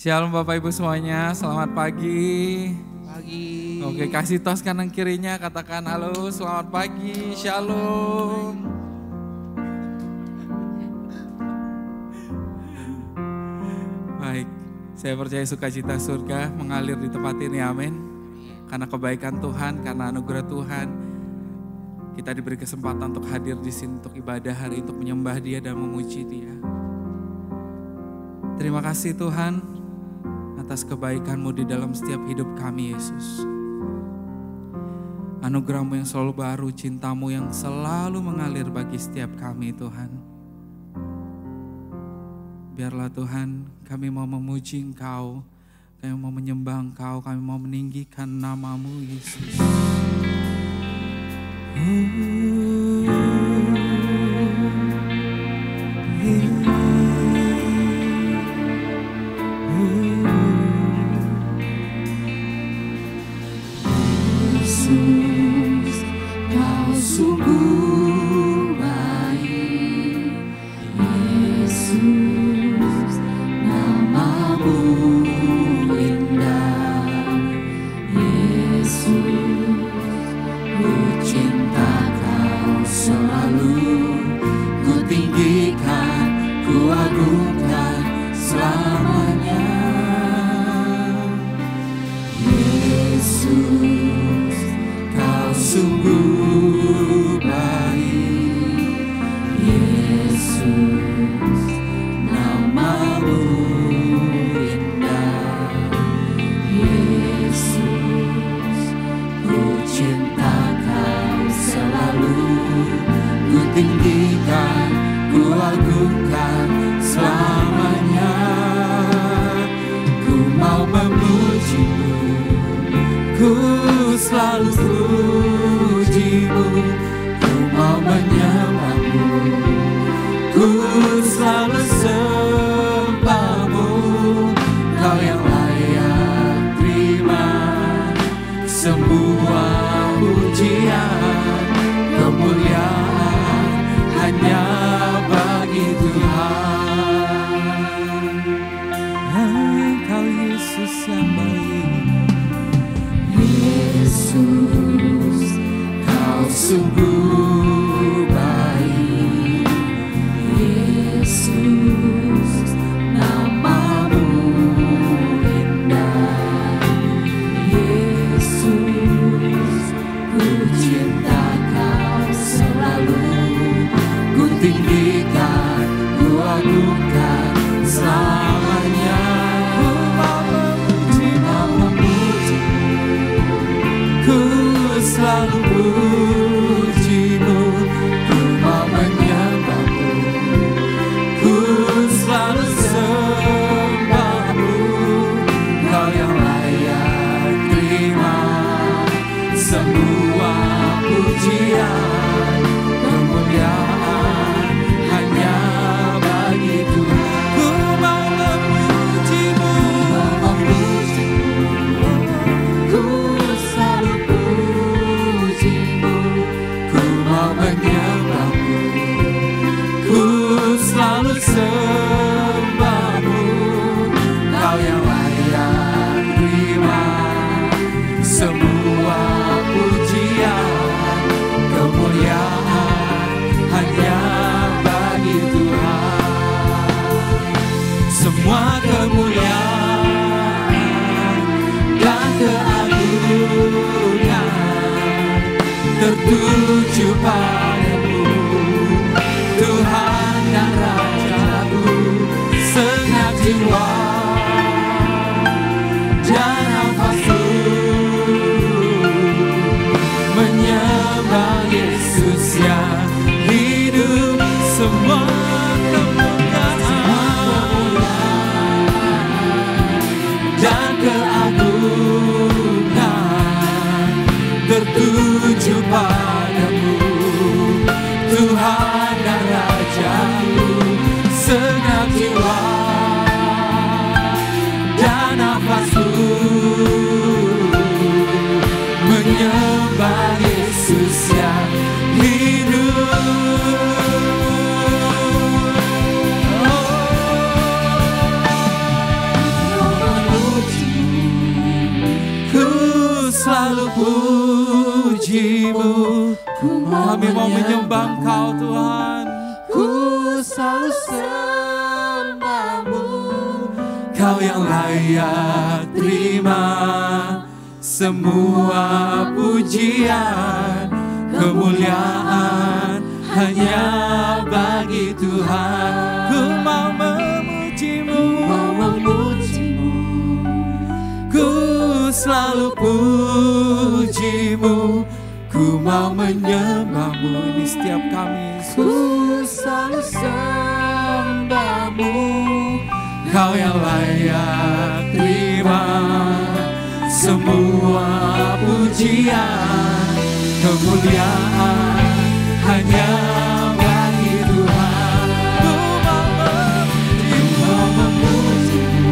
Shalom Bapak Ibu semuanya, selamat pagi. Pagi. Oke, kasih tos kanan kirinya, katakan halo, selamat pagi, shalom. Baik, saya percaya sukacita surga mengalir di tempat ini, amin. Karena kebaikan Tuhan, karena anugerah Tuhan, kita diberi kesempatan untuk hadir di sini untuk ibadah hari, untuk menyembah Dia dan memuji Dia. Terima kasih Tuhan atas kebaikan-Mu di dalam setiap hidup kami, Yesus. Anugerah-Mu yang selalu baru, cinta-Mu yang selalu mengalir bagi setiap kami, Tuhan. Biarlah Tuhan, kami mau memuji Engkau, kami mau menyembah Engkau, kami mau meninggikan nama-Mu, Yesus. Yesus, Kau sungguh baik. Yesus, nama-Mu indah. Yesus, ku cinta Kau selalu. Ku tinggikan, ku agungkan selamanya. Yesus, Kau sungguh baik. Yesus, nama-Mu indah. Yesus, ku cinta Kau selalu. Ku tinggikan, ku agungkan selamanya. Ku mau memuji-Mu, ku selalu puji-Mu, ku mau menyembah-Mu, ku selalu sembah-Mu. Kau yang layak terima semua pujian, kemuliaan hanya bagi Tuhan. Engkau Yesus yang baik. Yesus, Kau sungguh baik. Yesus, nama-Mu indah. Yesus, ku cinta Kau selalu. Ku tinggikan, ku agungkan selamanya. Ku mau memuji, ku selalu puji-Mu, ku mau menyembah-Mu, ku selalu sembah-Mu. Kau yang layak terima semua pujian, kemuliaan hanya bagi Tuhan. Ku mau memuji-Mu, Ku selalu puji-Mu, ku mau menyembah-Mu, ku selalu sembah-Mu. Kau yang layak terima semua pujian, kemuliaan hanya bagi Tuhan. Semua kemuliaan dan keagungan tertuju padamu, Tuhan dan Rajaku. Segenap jiwa dan nafasku menyembah Yesus yang hidup. Semua kemuliaan dan keagungan tertuju padamu, puji-Mu. Kami mau menyembah Engkau Tuhan. Ku selalu sembah-Mu. Kau yang layak terima semua pujian, kemuliaan hanya bagi Tuhan. Ku mau memuji-Mu, ku selalu puji-Mu, ku mau menyembah-Mu. Ini setiap kami, Yesus. Ku selalu sembah-Mu. Kau yang layak terima semua pujian, kemuliaan hanya bagi Tuhan. Ku mau memuji-Mu,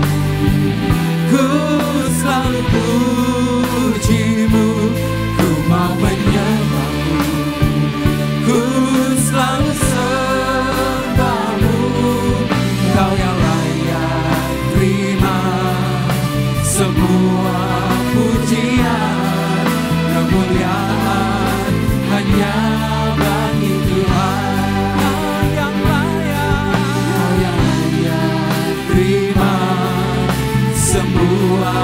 ku selalu puji-Mu, ku mau menyembah-Mu, ku selalu sembah-Mu. Kau yang layak terima semua pujian, kemuliaan hanya bagi Tuhan. Kau yang layak terima semua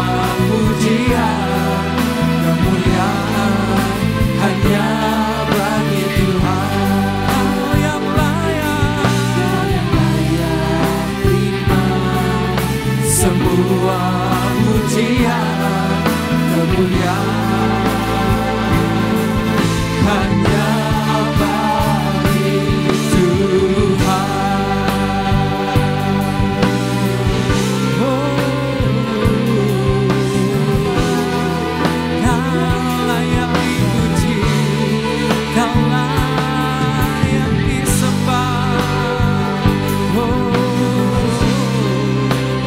pujian, kemuliaan hanya bagi Tuhan. Kau yang layak terima semua pujian, kemuliaan hanya bagi Tuhan. Kau layak dipuji, Kau layak disembah.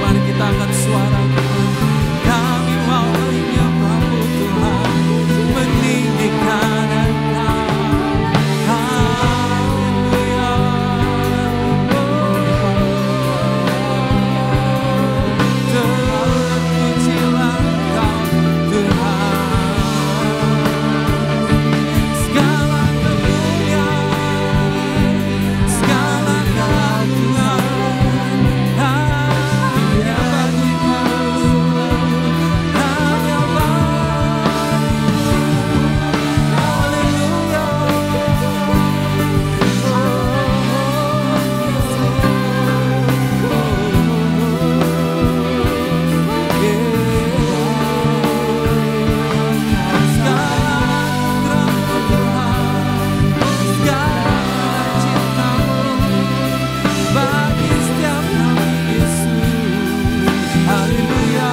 Mari kita angkat suara Tuhan. Kami mau menyembah-Mu Tuhan, meninggikan Engkau. Haleluya. Terpujilah Engkau Tuhan. Segala kemuliaan, segala keagungan hanya bagi-Mu, hanya bagi setiap kami, Yesus. Haleluya,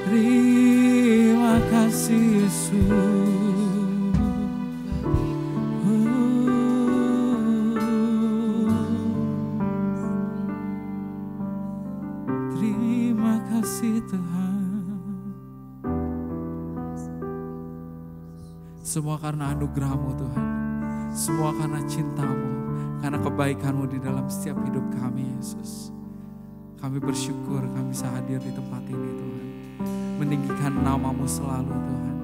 Terima kasih Yesus. Tuhan. Semua karena anugerah-Mu Tuhan. Semua karena cinta-Mu, karena kebaikan-Mu di dalam setiap hidup kami Yesus. Kami bersyukur kami bisa hadir di tempat ini Tuhan. Meninggikan nama-Mu selalu Tuhan.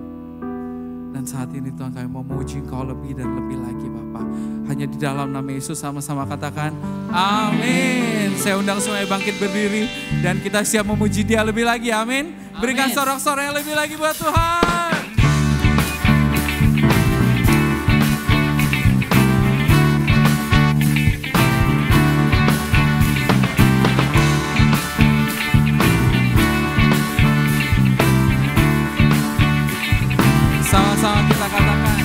Dan saat ini Tuhan kami mau memuji Engkau lebih dan lebih lagi Bapa. Hanya di dalam nama Yesus sama-sama katakan amin. Saya undang semuanya bangkit berdiri dan kita siap memuji Dia lebih lagi, amin. Berikan sorak-sorai yang lebih lagi buat Tuhan. Sama-sama kita katakan,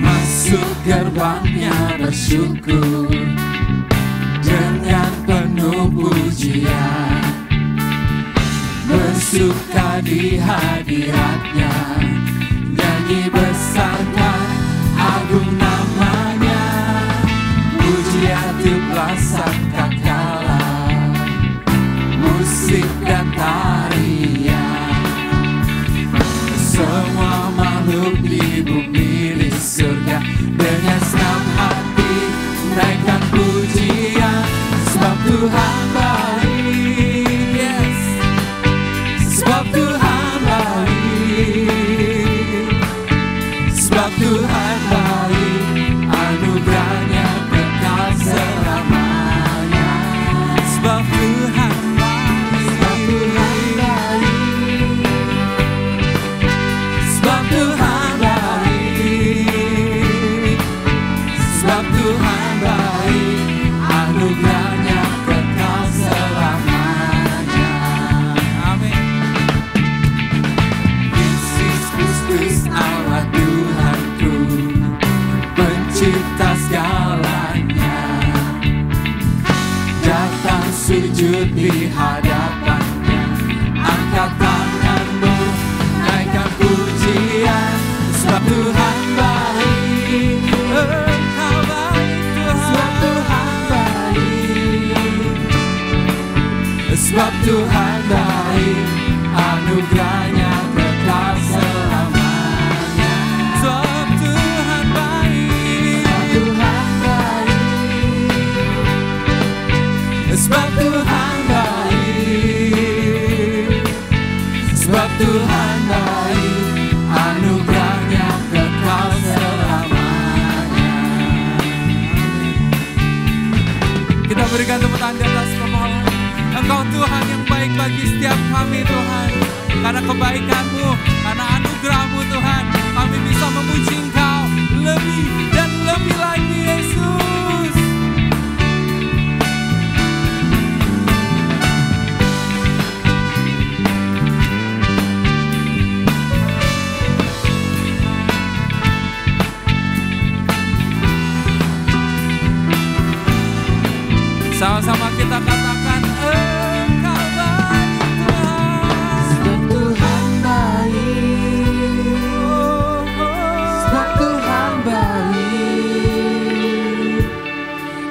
masuk gerbangnya bersyukur dengan penuh pujian, bersuka di hadiratnya, nyanyi bersama agung namanya, pujian tiuplah sangkakala, musik dan tarian. Semua makhluk di bumi di surga dengan senang hati naikkan pujian, sebab Tuhan baik, yes. Sebab Tuhan baik, sebab Tuhan baik, anugerahnya kekal selamanya. sebab Tuhan baik, Sebab Tuhan baik, sebab Tuhan baik, sebab Tuhan baik, anugerahnya kekal selamanya. amin. Yesus Kristus Allah Tuhanku, pencipta segalanya, datang sujud di hadapannya, angkat tanganmu, naikkan pujian, sebab Tuhan baik, Engkau baik sebab Tuhan. Tuhan baik, sebab Tuhan baik, anugerahnya kekal selamanya. Sebab Tuhan baik, Sebab Tuhan baik, sebab Tuhan baik, anugerahnya kekal selamanya. kita berikan tepuk tangan di atas kepala. Engkau Tuhan yang baik bagi setiap kami Tuhan. Karena kebaikan-Mu, karena anugerah-Mu Tuhan, kami bisa memuji Engkau lebih dan lebih lagi Yesus. Sama-sama kita katakan Engkau baik Tuhan.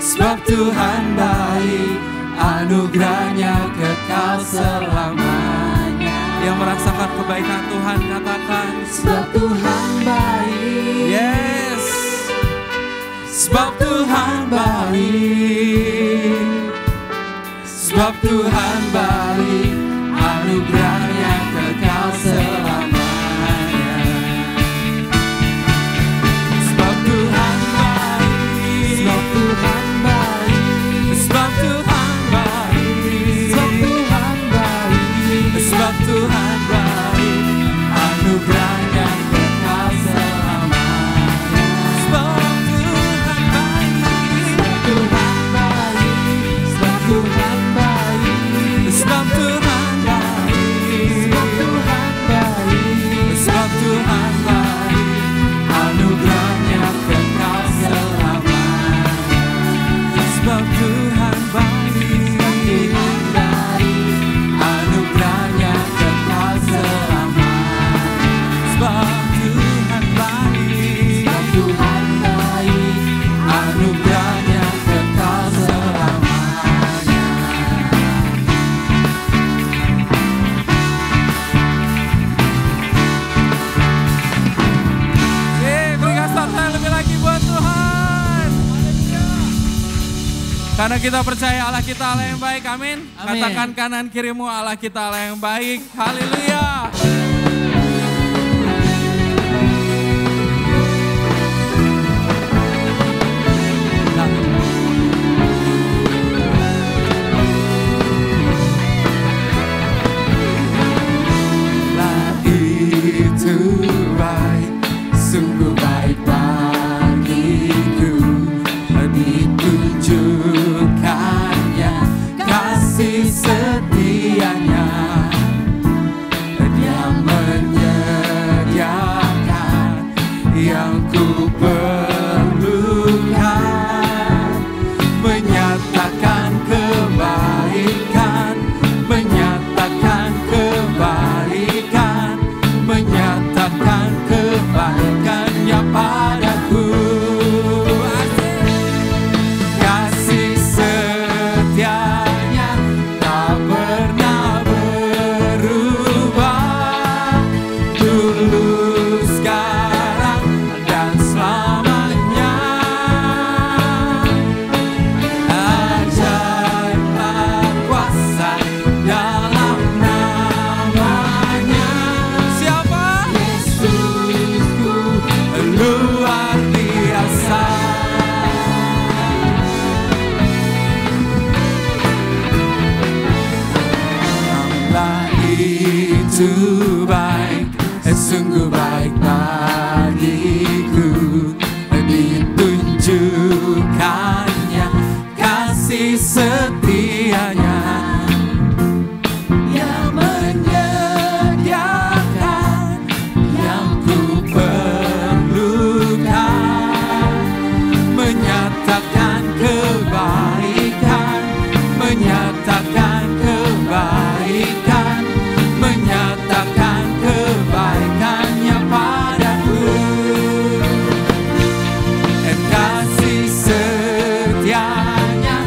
Sebab Tuhan baik, anugerahnya kekal selamanya. Yang merasakan kebaikan Tuhan katakan Sebab Tuhan baik, yes. sebab Tuhan baik, sebab Tuhan baik, anugerahnya kekal selamanya. Sebab Tuhan baik, sebab Tuhan baik, sebab Tuhan baik, sebab Tuhan baik, sebab Tuhan baik, anugerahnya kekal selamanya. Sebab Tuhan baik, sebab Tuhan baik, sebab Tuhan baik, sebab Tuhan baik, anugerahnya kekal selamanya. Sebab Tuhan baik, Tuhan baik, anugerahnya kekal selamanya. Karena kita percaya Allah kita Allah yang baik, amin. Amin. Katakan kanan kirimu, Allah kita Allah yang baik, haleluya. Sungguh baik bagiku, ditunjukkannya kasih setianya. Dia menyediakan yang ku perlukan, menyatakan kebaikan, menyatakan kebaikan, menyatakan kebaikannya padaku. Kasih setianya tak pernah berubah, dulu, sekarang, dan selamanya. Ajaiblah kuasa dalam namanya. Siapa? Yesusku luar biasa. Allah itu baik, sungguh baik bagiku, ditunjukkannya kasih setianya. Yang menyediakan yang ku perlukan, menyatakan kebaikan, menyatakan kebaikan, menyatakan kebaikannya padaku. Kasih setianya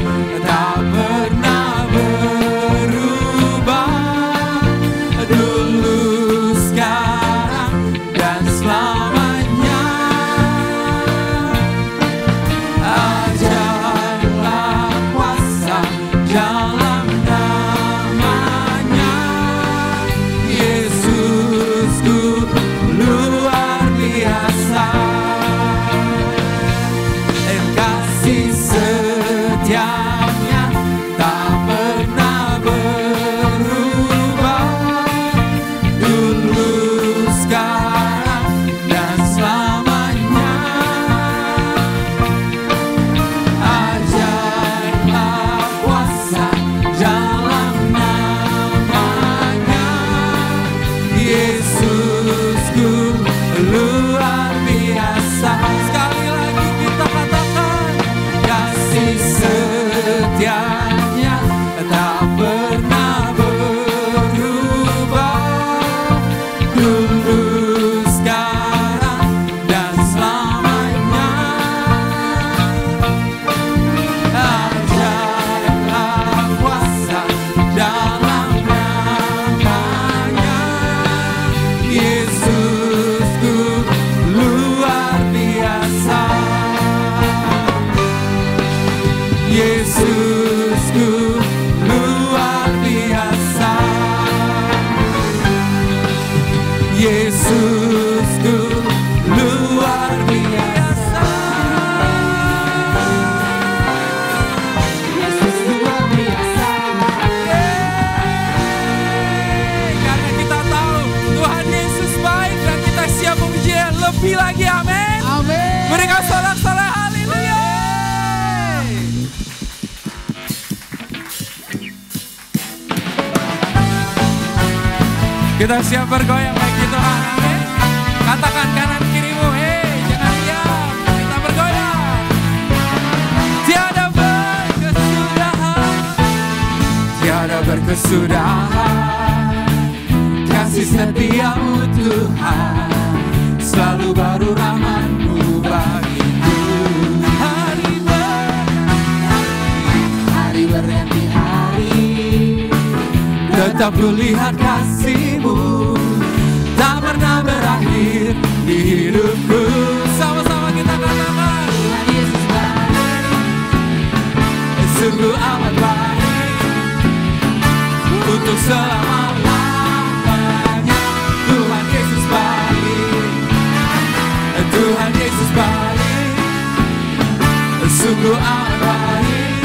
tak pernah berubah, dulu, sekarang, dan selamanya. Ajaiblah kuasa dalam namanya. Yesusku luar biasa. Kasih setianya tak pernah berubah, dulu, sekarang, dan selamanya. Ajaiblah kuasa dalam namanya. Yesusku luar biasa. Sekali lagi kita katakan, kasih setianya tak pernah berubah, dulu, sekarang, dan selamanya. Ajaiblah kuasa dalam namanya. Yesusku luar biasa. Yesusku luar biasa. Yesusku luar biasa. Yesus luar biasa. Karena kita tahu Tuhan Yesus baik dan kita siap memuji lebih lagi, amin. Amin. Berikan sorak-sorai haleluya. Kita siap bergoyang bagi Tuhan, amin. Katakan kanan kirimu, hei jangan diam, kita bergoyang. Tiada berkesudahan, Tiada berkesudahan, kasih setiamu Tuhan, selalu baru rahmat-Mu bagiku. Hari berganti hari, tetap ku lihat kasih-Mu, tak pernah berakhir di hidupku. sama-sama kita katakan. Tuhan Yesus baik, selama-lamanya. Tuhan Yesus baik, Tuhan Yesus baik, sungguh amat baik,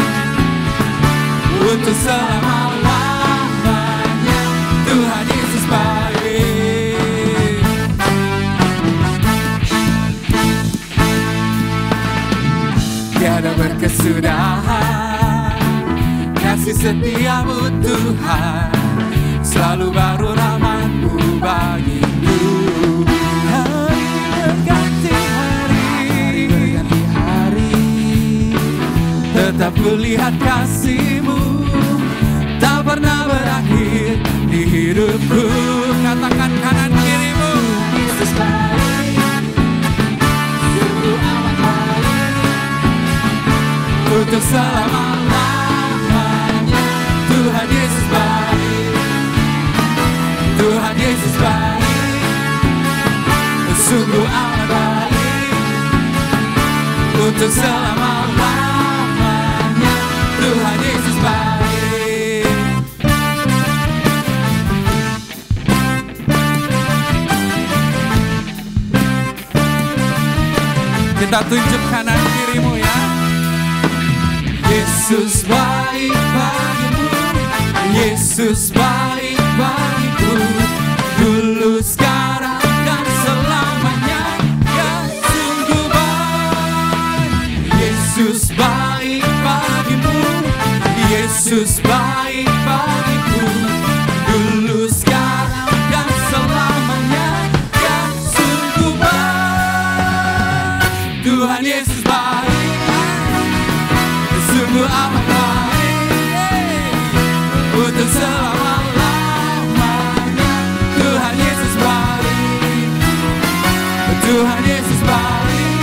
untuk selama-lamanya. Tuhan Yesus baik. Tiada berkesudahan kasih setiamu Tuhan, selalu baru rahmat-Mu bagiku. Hari berganti hari, tetap kulihat kasih-Mu, tak pernah berakhir di hidupku. Katakan kanan kirimu, Yesus baik, sungguh amat baik, untuk selama-lamanya. Tuhan Yesus baik, Tuhan Yesus baik, sungguh amat baik, untuk selama-lamanya. Tuhan Yesus baik. Kita tunjuk kanan kirimu ya. Yesus baik bagimu, Yesus baik bagiku, dulu sekarang dan selamanya. Ya sungguh baik. Yesus baik bagimu, Yesus baik bagiku, dulu sekarang dan selamanya. Ya sungguh baik. Tuhan Yesus baik, sungguh amat baik, untuk selama-lamanya. Tuhan Yesus baik, Tuhan Yesus baik,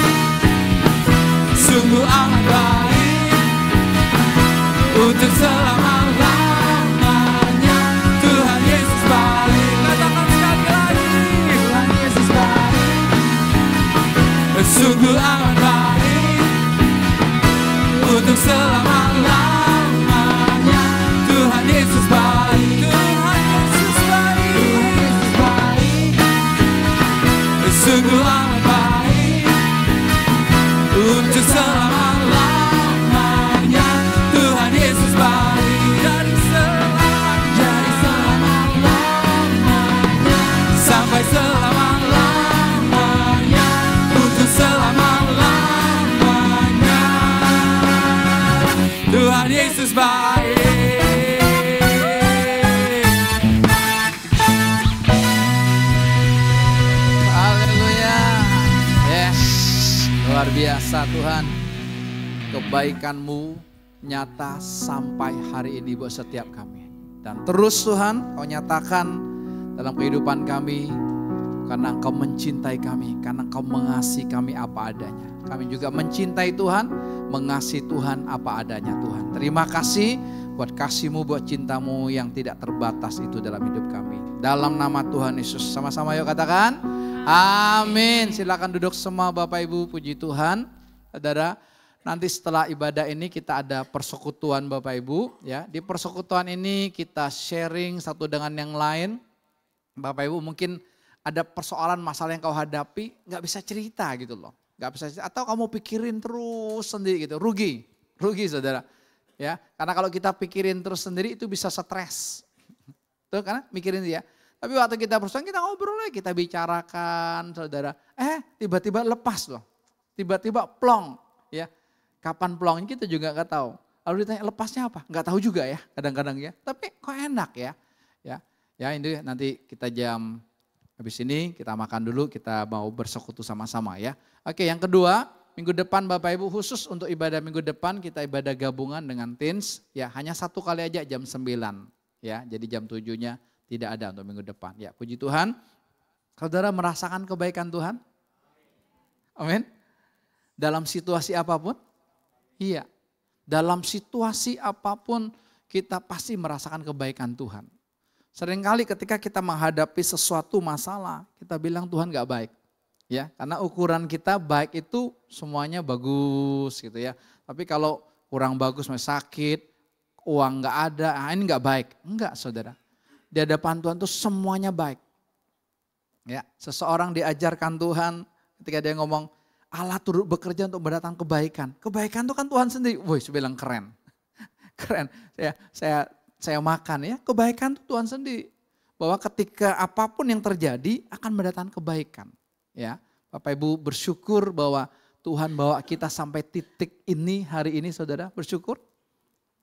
sungguh amat baik, untuk selama-lamanya. Tuhan Yesus baik. Katakan sekali lagi, Tuhan Yesus baik, sungguh amat baik, untuk selama-lamanya. Tuhan Yesus baik, Tuhan Yesus baik, Tuhan Yesus baik, sungguh amat baik, untuk selama-lamanya. Tuhan Yesus baik, dari selama-lamanya sampai selama-lamanya, untuk selama-lamanya. Tuhan Yesus baik. Haleluya. Yes, luar biasa Tuhan. Kebaikan-Mu nyata sampai hari ini buat setiap kami. Dan terus Tuhan Kau nyatakan dalam kehidupan kami, karena Engkau mencintai kami, karena Engkau mengasihi kami apa adanya. Kami juga mencintai Tuhan, mengasihi Tuhan apa adanya Tuhan. Terima kasih buat kasih-Mu, buat cinta-Mu yang tidak terbatas itu dalam hidup kami. Dalam nama Tuhan Yesus, sama-sama yuk katakan, amin. Silakan duduk semua Bapak Ibu, puji Tuhan. Saudara, nanti setelah ibadah ini kita ada persekutuan Bapak Ibu. Ya, di persekutuan ini kita sharing satu dengan yang lain. Bapak Ibu mungkin ada persoalan masalah yang kau hadapi, gak bisa cerita gitu loh. Gak bisa cerita, atau kamu pikirin terus sendiri gitu, rugi saudara. Ya, karena kalau kita pikirin terus sendiri itu bisa stres. Tuh karena mikirin dia. Tapi waktu kita berusaha kita ngobrol lagi, kita bicarakan saudara. Tiba-tiba lepas loh. Tiba-tiba plong. Ya, kapan plongnya kita juga gak tahu. Lalu ditanya lepasnya apa? Gak tahu juga ya kadang-kadang ya. Tapi kok enak ya. Ya ini nanti kita jam habis ini kita makan dulu, kita mau bersekutu sama-sama ya. Oke, yang kedua, minggu depan Bapak Ibu khusus untuk ibadah minggu depan kita ibadah gabungan dengan teens. Ya, hanya satu kali aja jam 9 ya. Jadi jam 7-nya tidak ada untuk minggu depan. Ya, puji Tuhan. Saudara merasakan kebaikan Tuhan? Amin. Dalam situasi apapun? Iya. Dalam situasi apapun kita pasti merasakan kebaikan Tuhan. Seringkali ketika kita menghadapi sesuatu masalah, kita bilang Tuhan gak baik. Ya, karena ukuran kita baik itu semuanya bagus gitu ya. Tapi kalau kurang bagus, sakit, uang gak ada, ini gak baik. Enggak saudara. Di hadapan Tuhan tuh semuanya baik. Ya, seseorang diajarkan Tuhan ketika dia ngomong, Allah turut bekerja untuk mendatangkan kebaikan. Kebaikan itu kan Tuhan sendiri. Woi, saya bilang keren. Keren. Saya makan ya, kebaikan itu Tuhan sendiri. Bahwa ketika apapun yang terjadi akan mendatangkan kebaikan. Ya, Bapak Ibu bersyukur bahwa Tuhan bawa kita sampai titik ini hari ini, saudara, bersyukur?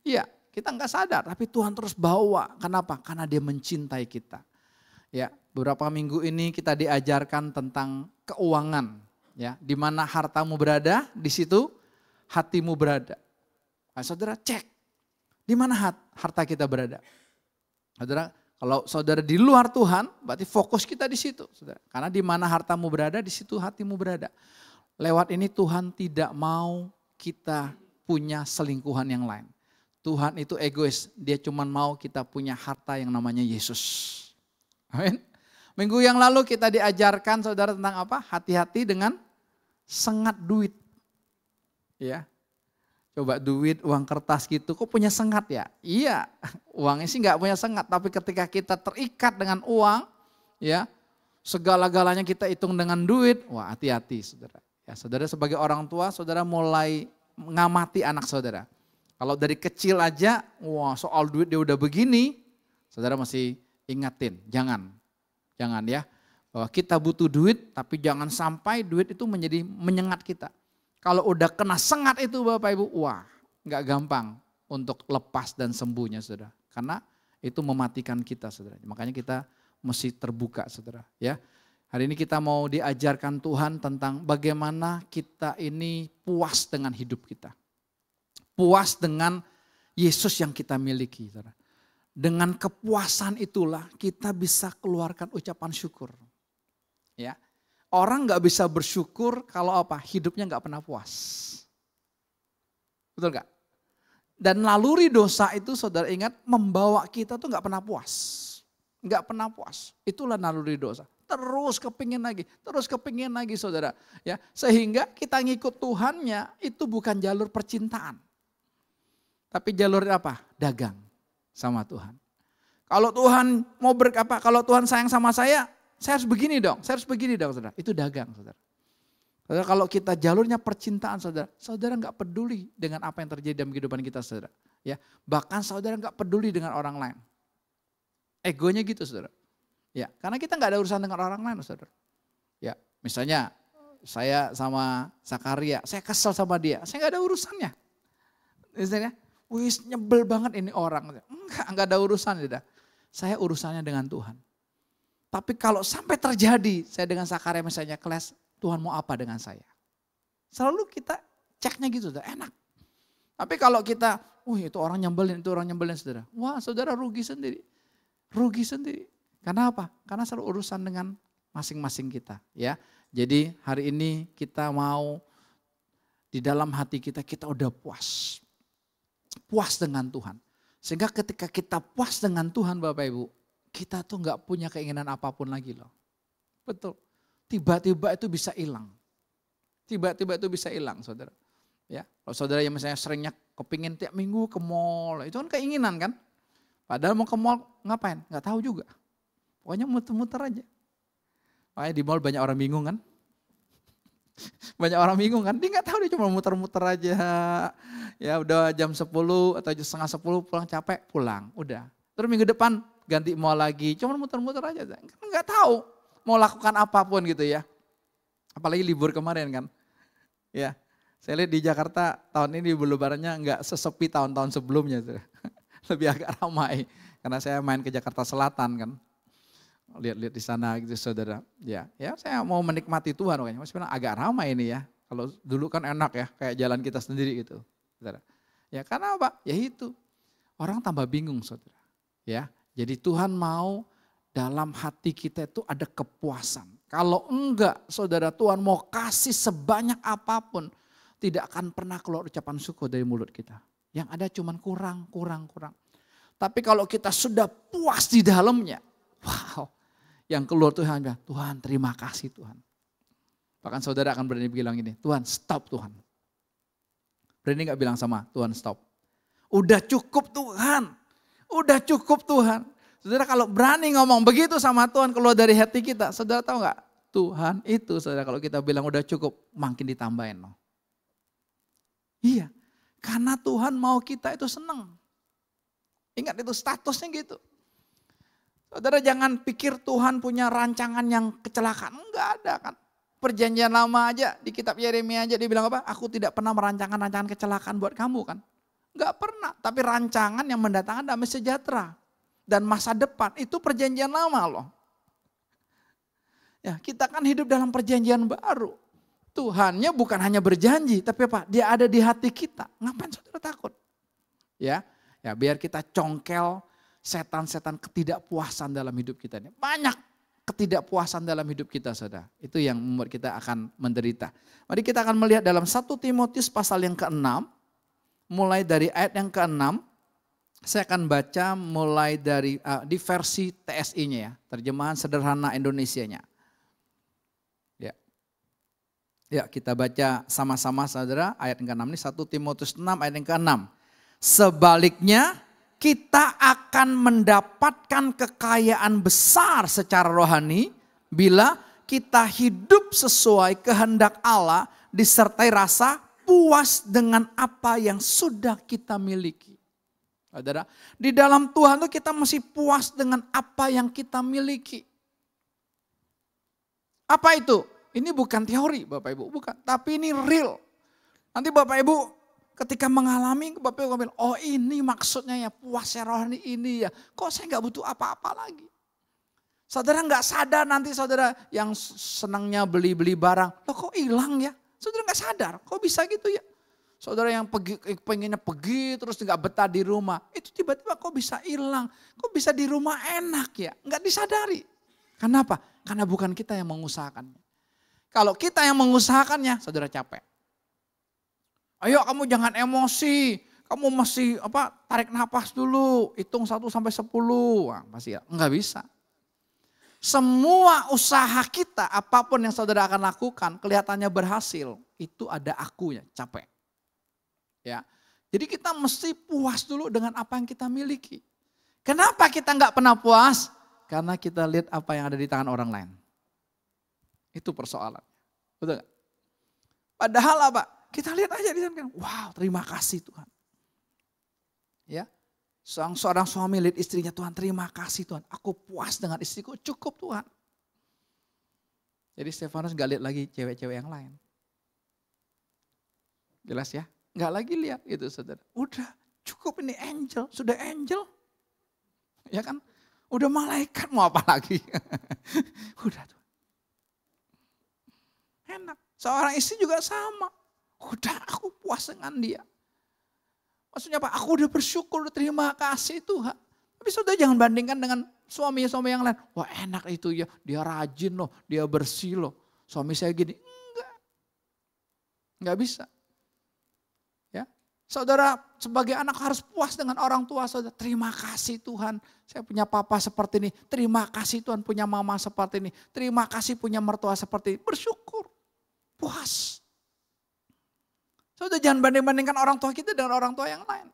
Iya, kita nggak sadar, tapi Tuhan terus bawa. Kenapa? Karena Dia mencintai kita. Ya, beberapa minggu ini kita diajarkan tentang keuangan. Ya, di mana hartamu berada, di situ hatimu berada. Nah, saudara cek, di mana harta kita berada. Saudara, kalau saudara di luar Tuhan, berarti fokus kita di situ. Saudara. Karena di mana hartamu berada, di situ hatimu berada. Lewat ini Tuhan tidak mau kita punya selingkuhan yang lain. Tuhan itu egois, Dia cuma mau kita punya harta yang namanya Yesus. Amin. Minggu yang lalu kita diajarkan saudara tentang apa? Hati-hati dengan sengat duit. Ya. Coba duit, uang kertas gitu, kok punya sengat ya? Iya, uangnya sih nggak punya sengat, tapi ketika kita terikat dengan uang, ya segala-galanya kita hitung dengan duit, wah hati-hati saudara. Ya, saudara sebagai orang tua, saudara mulai mengamati anak saudara. Kalau dari kecil aja, wah soal duit dia udah begini, saudara masih ingatin, jangan ya. Bahwa kita butuh duit, tapi jangan sampai duit itu menjadi menyengat kita. Kalau udah kena sengat itu Bapak Ibu, wah gak gampang untuk lepas dan sembuhnya saudara. Karena itu mematikan kita saudara. Makanya kita mesti terbuka saudara. Ya. Hari ini kita mau diajarkan Tuhan tentang bagaimana kita ini puas dengan hidup kita. Puas dengan Yesus yang kita miliki saudara. Dengan kepuasan itulah kita bisa keluarkan ucapan syukur. Ya. Orang gak bisa bersyukur kalau apa? Hidupnya gak pernah puas. Betul gak? Dan naluri dosa itu saudara ingat membawa kita tuh gak pernah puas. Gak pernah puas. Itulah naluri dosa. Terus kepingin lagi saudara. Ya, sehingga kita ngikut Tuhannya itu bukan jalur percintaan. Tapi jalur apa? Dagang sama Tuhan. Kalau Tuhan mau kalau Tuhan sayang sama saya harus begini dong, saudara. Itu dagang, saudara. Saudara, kalau kita jalurnya percintaan, saudara nggak peduli dengan apa yang terjadi dalam kehidupan kita, saudara. Ya, bahkan saudara nggak peduli dengan orang lain. Egonya gitu, saudara. Ya, karena kita nggak ada urusan dengan orang lain, saudara. Ya, misalnya saya sama Zakaria, saya kesel sama dia, saya nggak ada urusannya. Misalnya, wis nyebel banget ini orang, nggak ada urusan, saudara. Saya urusannya dengan Tuhan. Tapi kalau sampai terjadi, saya dengan Zakaria misalnya kelas, Tuhan mau apa dengan saya? Selalu kita ceknya gitu, saudara, enak. Tapi kalau kita, itu orang nyembelin, saudara. Wah, saudara rugi sendiri. Karena apa? Karena selalu urusan dengan masing-masing kita. Ya, jadi hari ini kita mau di dalam hati kita udah puas. Puas dengan Tuhan. Sehingga ketika kita puas dengan Tuhan Bapak Ibu, kita tuh gak punya keinginan apapun lagi loh. Betul. Tiba-tiba itu bisa hilang. Saudara. Ya, kalau saudara yang misalnya seringnya kepingin tiap minggu ke mall, itu kan keinginan kan. Padahal mau ke mall ngapain? Gak tahu juga. Pokoknya muter-muter aja. Makanya di mall banyak orang bingung kan. Dia gak tahu, dia cuma muter-muter aja. Ya udah jam 10 atau jam setengah 10 pulang capek, pulang. Udah. Terus minggu depan ganti mall lagi, cuma muter-muter aja. Nggak tahu mau lakukan apapun gitu ya. Apalagi libur kemarin kan. Ya, saya lihat di Jakarta tahun ini lebarannya nggak sesepi tahun-tahun sebelumnya. Lebih agak ramai. Karena saya main ke Jakarta Selatan kan. Lihat-lihat di sana gitu saudara. Ya saya mau menikmati Tuhan. Mas bilang agak ramai ini ya. Kalau dulu kan enak ya, kayak jalan kita sendiri gitu. Saudara. Ya karena apa? Ya itu. Orang tambah bingung saudara. Ya. Jadi Tuhan mau dalam hati kita itu ada kepuasan. Kalau enggak saudara, Tuhan mau kasih sebanyak apapun, tidak akan pernah keluar ucapan syukur dari mulut kita. Yang ada cuman kurang. Tapi kalau kita sudah puas di dalamnya, wow. Yang keluar Tuhan, Tuhan terima kasih Tuhan. Bahkan saudara akan berani bilang ini, Tuhan stop Tuhan. Berani gak bilang sama Tuhan stop. Udah cukup Tuhan. Saudara kalau berani ngomong begitu sama Tuhan keluar dari hati kita, saudara tahu nggak? Tuhan itu saudara kalau kita bilang udah cukup, makin ditambahin loh. Iya, karena Tuhan mau kita itu senang. Ingat itu statusnya gitu. Saudara jangan pikir Tuhan punya rancangan yang kecelakaan. Enggak ada kan. Perjanjian lama aja di kitab Yeremia aja dibilang apa? Aku tidak pernah merancangkan rancangan kecelakaan buat kamu kan. Enggak pernah. Tapi rancangan yang mendatangkan damai sejahtera. Dan masa depan itu perjanjian lama loh. Ya, kita kan hidup dalam perjanjian baru. Tuhannya bukan hanya berjanji, tapi apa? Dia ada di hati kita. Ngapain saudara takut? Ya, biar kita congkel setan-setan ketidakpuasan dalam hidup kita ini. Banyak ketidakpuasan dalam hidup kita, saudara. Itu yang membuat kita akan menderita. Mari kita akan melihat dalam 1 Timotius pasal yang ke-6, mulai dari ayat yang ke-6. Saya akan baca mulai dari di versi TSI-nya ya, terjemahan sederhana Indonesianya. Ya, kita baca sama-sama saudara, ayat yang ke-6 ini 1 Timotius 6 ayat yang ke-6. Sebaliknya kita akan mendapatkan kekayaan besar secara rohani bila kita hidup sesuai kehendak Allah disertai rasa puas dengan apa yang sudah kita miliki. Saudara, di dalam Tuhan itu kita mesti puas dengan apa yang kita miliki. Apa itu? Ini bukan teori Bapak Ibu, bukan. Tapi ini real. Nanti Bapak Ibu ketika mengalami, Bapak Ibu bilang, oh ini maksudnya ya puasnya rohani ini ya. Kok saya gak butuh apa-apa lagi. Saudara gak sadar nanti saudara yang senangnya beli-beli barang. Loh kok hilang ya? Saudara gak sadar, kok bisa gitu ya? Saudara yang pengennya pergi terus gak betah di rumah. Itu tiba-tiba kok bisa hilang. Kok bisa di rumah enak ya? Gak disadari. Kenapa? Karena bukan kita yang mengusahakannya. Kalau kita yang mengusahakannya, saudara capek. Ayo kamu jangan emosi, kamu mesti tarik nafas dulu, hitung 1 sampai 10. Wah, pasti ya, enggak bisa. Semua usaha kita, apapun yang saudara akan lakukan, kelihatannya berhasil, itu ada akunya, capek. Ya, jadi kita mesti puas dulu dengan apa yang kita miliki. Kenapa kita enggak pernah puas? Karena kita lihat apa yang ada di tangan orang lain. Itu persoalan. Betul gak? Padahal apa? Kita lihat aja di sana. Wow, terima kasih Tuhan. Ya. Seorang suami lihat istrinya, Tuhan terima kasih Tuhan. Aku puas dengan istriku, cukup Tuhan. Jadi Stefanus gak lihat lagi cewek-cewek yang lain. Jelas ya? Gak lagi lihat gitu saudara. Udah cukup ini angel, sudah angel. Ya kan? Udah malaikat mau apa lagi? Udah tuh. Enak. Seorang istri juga sama. Udah aku puas dengan dia. Maksudnya apa? Aku udah bersyukur, udah terima kasih Tuhan. Tapi saudara jangan bandingkan dengan suami-suami yang lain. Wah enak itu ya, dia rajin loh, dia bersih loh. Suami saya gini. Enggak bisa. Ya, saudara sebagai anak harus puas dengan orang tua saudara. Terima kasih Tuhan, saya punya papa seperti ini. Terima kasih Tuhan punya mama seperti ini. Terima kasih punya mertua seperti ini. Bersyukur. Puas. Saudara jangan banding-bandingkan orang tua kita dengan orang tua yang lain.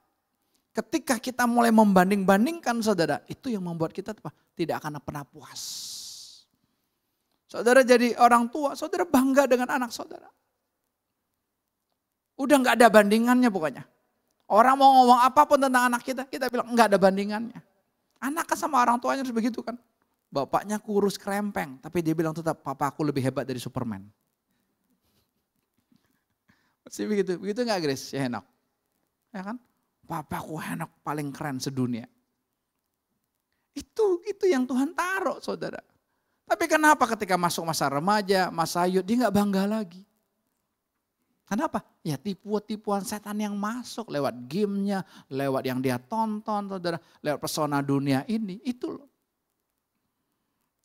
Ketika kita mulai membanding-bandingkan saudara, itu yang membuat kita tidak akan pernah puas. Saudara jadi orang tua, saudara bangga dengan anak saudara. Udah gak ada bandingannya pokoknya. Orang mau ngomong apapun tentang anak kita bilang gak ada bandingannya. Anak kan sama orang tuanya harus begitu kan. Bapaknya kurus krempeng, tapi dia bilang tetap papa aku lebih hebat dari Superman. Masih begitu gak Grace? Ya Henok. Ya kan? Papaku Henok paling keren sedunia. Itu yang Tuhan taruh saudara. Tapi kenapa ketika masuk masa remaja, masa youth, dia gak bangga lagi. Kenapa? Ya tipuan setan yang masuk lewat gamenya, lewat yang dia tonton saudara, lewat pesona dunia ini, itu loh.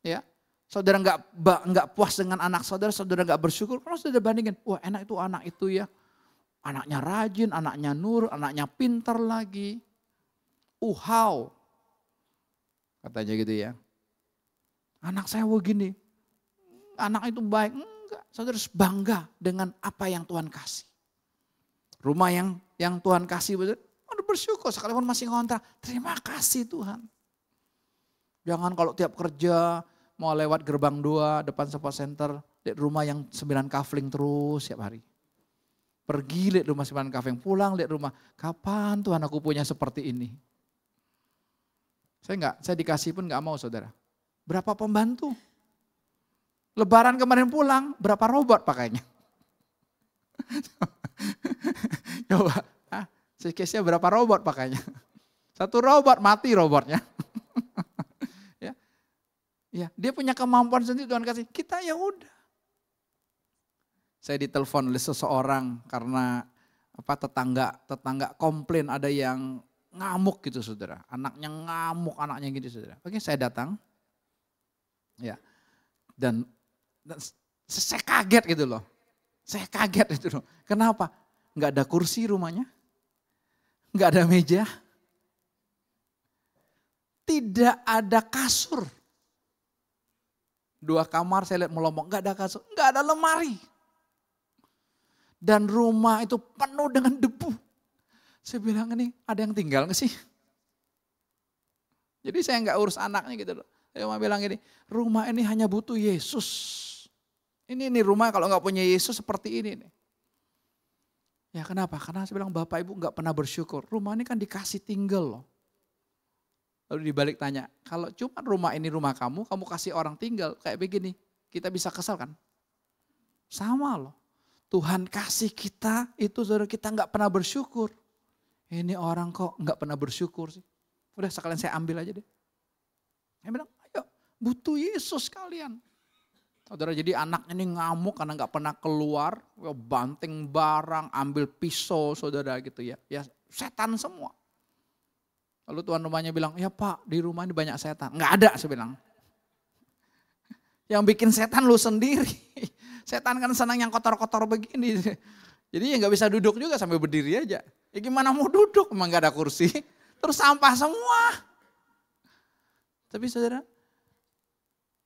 Ya. Saudara nggak puas dengan anak saudara, saudara nggak bersyukur. Kalau saudara bandingin, wah enak itu anak itu ya. Anaknya rajin, anaknya nur, anaknya pintar lagi. How. Katanya gitu ya. Anak saya begini. Anak itu baik. Enggak, saudara harus bangga dengan apa yang Tuhan kasih. Rumah yang Tuhan kasih, saudara bersyukur sekalipun masih ngontrak. Terima kasih Tuhan. Jangan kalau tiap kerja mau lewat gerbang 2 depan support center, lihat rumah yang 9 kafling terus tiap hari. Pergi lihat rumah 9 kafling, pulang lihat rumah. Kapan Tuhan aku punya seperti ini? Saya dikasih pun nggak mau saudara. Berapa pembantu? Lebaran kemarin pulang, berapa robot pakainya? Coba, case-nya berapa robot pakainya? 1 robot, mati robotnya. Ya, dia punya kemampuan sendiri Tuhan kasih. Kita ya udah. Saya ditelepon oleh seseorang karena tetangga komplain ada yang ngamuk gitu saudara. Anaknya ngamuk, anaknya gitu saudara. Oke, saya datang. Ya. Dan saya kaget gitu loh. Saya kaget gitu loh. Kenapa? Enggak ada kursi rumahnya. Enggak ada meja. Tidak ada kasur. 2 kamar saya lihat melomong, enggak ada kasur, enggak ada lemari. Dan rumah itu penuh dengan debu. Saya bilang ini ada yang tinggal gak sih? Jadi saya enggak urus anaknya gitu loh. Saya mau bilang gini, rumah ini hanya butuh Yesus. Ini rumah kalau enggak punya Yesus seperti ini nih. Ya kenapa? Karena saya bilang Bapak Ibu enggak pernah bersyukur. Rumah ini kan dikasih tinggal loh. Lalu dibalik tanya, kalau cuma rumah ini rumah kamu kasih orang tinggal kayak begini, kita bisa kesal kan? Sama loh. Tuhan kasih kita itu saudara kita nggak pernah bersyukur. Ini orang kok nggak pernah bersyukur sih. Udah sekalian saya ambil aja deh. Saya bilang, ayo butuh Yesus kalian. Saudara jadi anaknya ini ngamuk karena nggak pernah keluar, banting barang, ambil pisau saudara gitu ya. Ya setan semua. Lalu tuan rumahnya bilang, ya Pak di rumah ini banyak setan. Enggak ada saya bilang. Yang bikin setan lu sendiri. Setan kan senang yang kotor-kotor begini. Jadi ya gak bisa duduk juga sampai berdiri aja. Ya gimana mau duduk, emang gak ada kursi. Terus sampah semua. Tapi saudara,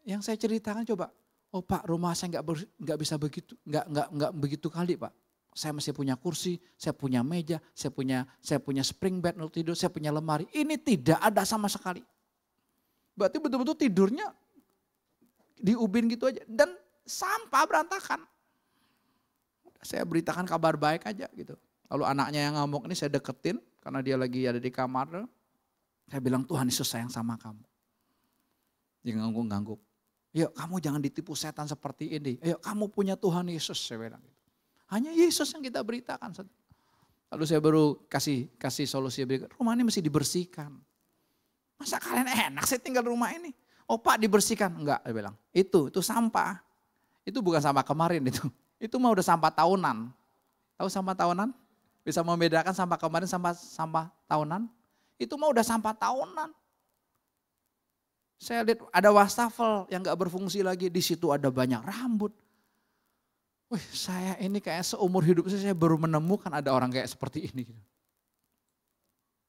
yang saya ceritakan coba. Oh Pak rumah saya gak bisa begitu. Gak begitu kali Pak. Saya masih punya kursi, saya punya meja, saya punya spring bed untuk tidur, saya punya lemari. Ini tidak ada sama sekali. Berarti betul-betul tidurnya diubin gitu aja. Dan sampah berantakan. Saya beritakan kabar baik aja gitu. Lalu anaknya yang ngamuk ini saya deketin karena dia lagi ada di kamar. Saya bilang Tuhan Yesus sayang sama kamu. Dia ngangguk-ngangguk. Yuk kamu jangan ditipu setan seperti ini. Yuk kamu punya Tuhan Yesus saya bilang. Hanya Yesus yang kita beritakan. Lalu saya baru kasih solusi berikut. Rumah ini mesti dibersihkan. Masa kalian enak sih tinggal di rumah ini? Oh Pak dibersihkan. Enggak, dia bilang. Itu sampah. Itu bukan sampah kemarin itu. Itu mah udah sampah tahunan. Tahu sampah tahunan? Bisa membedakan sampah kemarin sama sampah tahunan? Itu mah udah sampah tahunan. Saya lihat ada wastafel yang enggak berfungsi lagi. Di situ ada banyak rambut. Wih, saya ini kayak seumur hidup saya baru menemukan ada orang kayak seperti ini.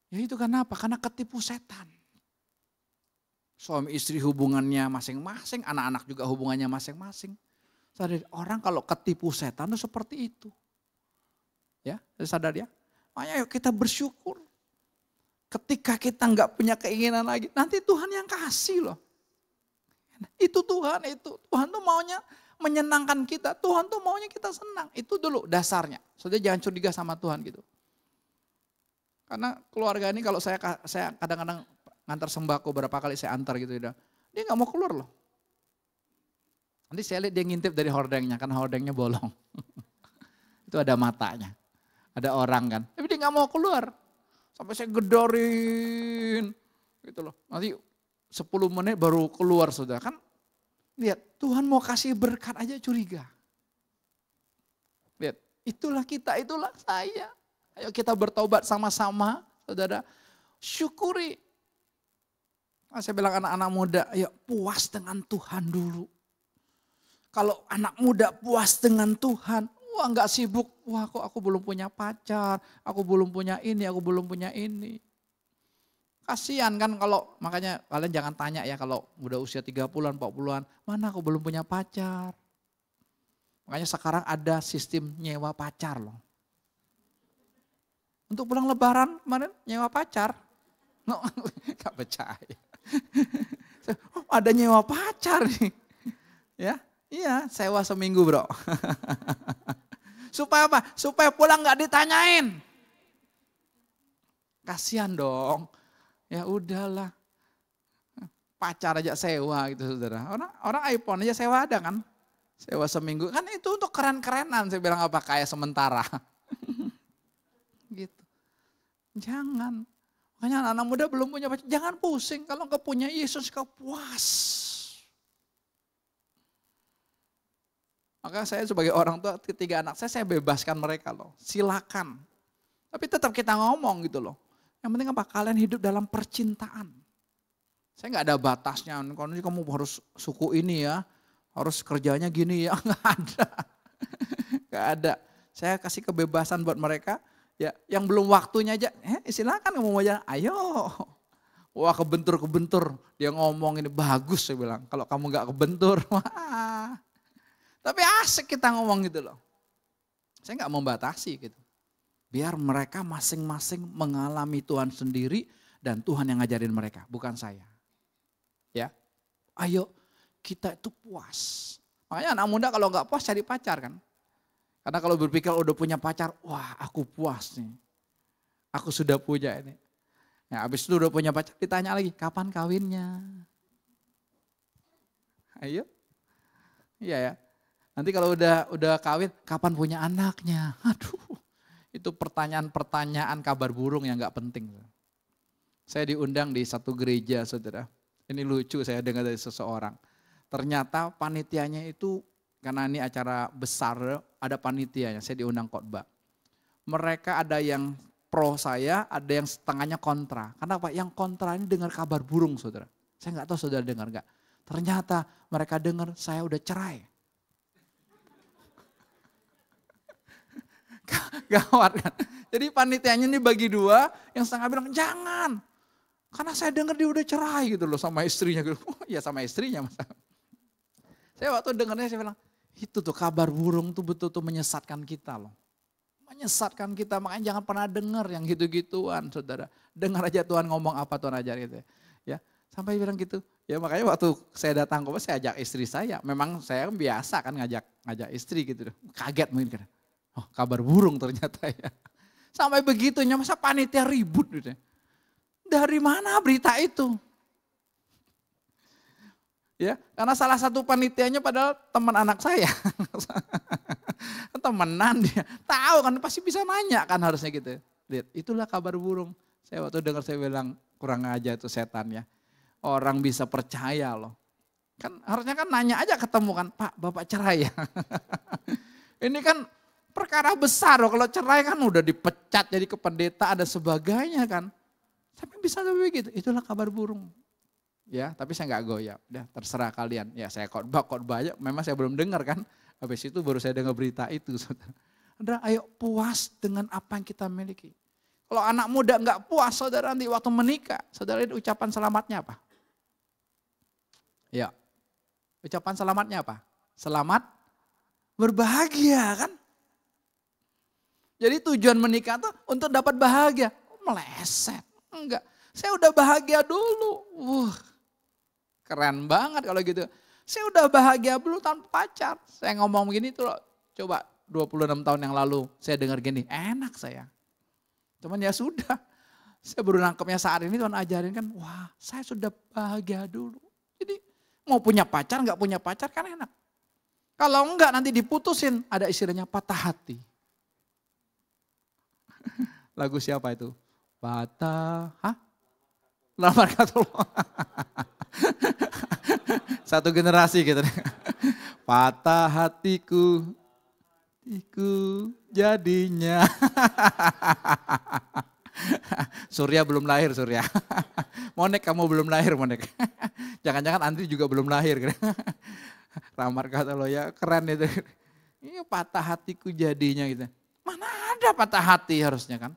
Ya itu kenapa? Karena ketipu setan. Suami istri hubungannya masing-masing, anak-anak juga hubungannya masing-masing. Orang kalau ketipu setan itu seperti itu. Ya, sadar ya. Makanya yuk kita bersyukur. Ketika kita nggak punya keinginan lagi, nanti Tuhan yang kasih loh. Itu Tuhan itu. Tuhan tuh maunya menyenangkan kita. Tuhan tuh maunya kita senang. Itu dulu dasarnya. Saudara jangan curiga sama Tuhan gitu. Karena keluarga ini kalau saya kadang-kadang ngantar sembako berapa kali saya antar gitu. Dia gak mau keluar loh. Nanti saya lihat dia ngintip dari hordengnya. Karena hordengnya bolong. Itu ada matanya. Ada orang kan. Tapi dia gak mau keluar. Sampai saya gedorin. Gitu loh. Nanti 10 menit baru keluar saudara. Kan lihat, Tuhan mau kasih berkat aja curiga. Lihat, itulah kita, itulah saya. Ayo kita bertobat sama-sama, saudara. Syukuri. Saya bilang anak-anak muda, ayo puas dengan Tuhan dulu. Kalau anak muda puas dengan Tuhan, wah enggak sibuk. Wah kok aku belum punya pacar, aku belum punya ini, aku belum punya ini. Kasihan kan kalau, makanya kalian jangan tanya ya kalau udah usia 30-an, 40-an, mana aku belum punya pacar. Makanya sekarang ada sistem nyewa pacar loh. Untuk pulang lebaran kemarin nyewa pacar. No, gak percaya. ada nyewa pacar nih. Ya, iya, sewa seminggu bro. Supaya apa? Supaya pulang nggak ditanyain. Kasihan dong. Ya udahlah. Pacar aja sewa gitu saudara. Orang iPhone aja sewa ada kan? Sewa seminggu. Kan itu untuk keren-kerenan. Saya bilang apa? Kayak sementara. Gitu. Jangan. Makanya anak-anak muda belum punya pacar. Jangan pusing. Kalau nggak punya Yesus kau puas. Maka saya sebagai orang tua ketiga anak saya bebaskan mereka loh. Silakan. Tapi tetap kita ngomong gitu loh. Yang penting apa? Kalian hidup dalam percintaan. Saya nggak ada batasnya. Kalau kamu harus suku ini ya. Harus kerjanya gini ya. Nggak ada. Nggak ada. Saya kasih kebebasan buat mereka. Ya, yang belum waktunya aja. Silakan kamu mau jalan. Ayo. Wah kebentur-kebentur. Dia ngomong ini bagus saya bilang. Kalau kamu nggak kebentur. Wah. Tapi asik kita ngomong gitu loh. Saya nggak membatasi gitu. Biar mereka masing-masing mengalami Tuhan sendiri dan Tuhan yang ngajarin mereka, bukan saya. Ya, ayo kita itu puas. Makanya anak muda kalau nggak puas cari pacar kan. Karena kalau berpikir udah punya pacar, wah aku puas nih. Aku sudah punya ini. Ya, habis itu udah punya pacar, ditanya lagi, kapan kawinnya? Ayo. Iya ya. Nanti kalau udah kawin, kapan punya anaknya? Aduh. Itu pertanyaan-pertanyaan kabar burung yang gak penting. Saya diundang di satu gereja saudara. Ini lucu saya dengar dari seseorang. Ternyata panitianya itu, karena ini acara besar, ada panitianya, saya diundang khotbah. Mereka ada yang pro saya, ada yang setengahnya kontra. Kenapa? Yang kontra ini dengar kabar burung saudara. Saya gak tahu saudara dengar gak. Ternyata mereka dengar saya udah cerai. Gawat kan. Jadi panitianya ini bagi dua, yang setengah bilang jangan. Karena saya dengar dia udah cerai gitu loh sama istrinya. Ya sama istrinya. Saya waktu dengarnya saya bilang, itu tuh kabar burung tuh betul-betul menyesatkan kita loh. Menyesatkan kita, makanya jangan pernah dengar yang gitu-gituan saudara. Dengar aja Tuhan ngomong apa Tuhan ajar gitu. Ya, sampai bilang gitu. Ya makanya waktu saya datang ke saya ajak istri saya. Memang saya biasa kan ngajak istri gitu. Kaget mungkin kan. Oh kabar burung ternyata ya. Sampai begitunya masa panitia ribut gitu. Dari mana berita itu? Ya, karena salah satu panitianya padahal teman anak saya. Temenan dia. Tahu kan pasti bisa nanya kan harusnya gitu. Lihat, itulah kabar burung. Saya waktu dengar saya bilang kurang aja itu setan ya. Orang bisa percaya loh. Kan harusnya kan nanya aja ketemu kan, Pak Bapak cerai ya. Ini kan perkara besar loh, kalau cerai kan udah dipecat jadi kependeta ada sebagainya kan. Tapi bisa begitu, itulah kabar burung. Ya, tapi saya nggak goyah, udah terserah kalian. Ya saya khotbah aja, memang saya belum dengar kan. Habis itu baru saya dengar berita itu. Saudara. Udah ayo puas dengan apa yang kita miliki. Kalau anak muda nggak puas saudara nanti waktu menikah, saudara ini ucapan selamatnya apa? Ya, ucapan selamatnya apa? Selamat berbahagia kan? Jadi tujuan menikah tuh untuk dapat bahagia. Meleset. Enggak. Saya udah bahagia dulu. Keren banget kalau gitu. Saya udah bahagia dulu tanpa pacar. Saya ngomong begini tuh coba 26 tahun yang lalu saya dengar gini. Enak saya. Cuman ya sudah. Saya baru nangkepnya saat ini Tuhan ajarin kan. Wah saya sudah bahagia dulu. Jadi mau punya pacar nggak punya pacar kan enak. Kalau enggak nanti diputusin. Ada istilahnya patah hati. Lagu siapa itu? Lamar Katullah. Satu generasi gitu. Patah hatiku jadinya. Surya belum lahir Surya. Monek kamu belum lahir Monek. Jangan-jangan Andri juga belum lahir. Lamar Katullah ya keren itu. Ini patah hatiku jadinya gitu. Mana ada patah hati harusnya kan.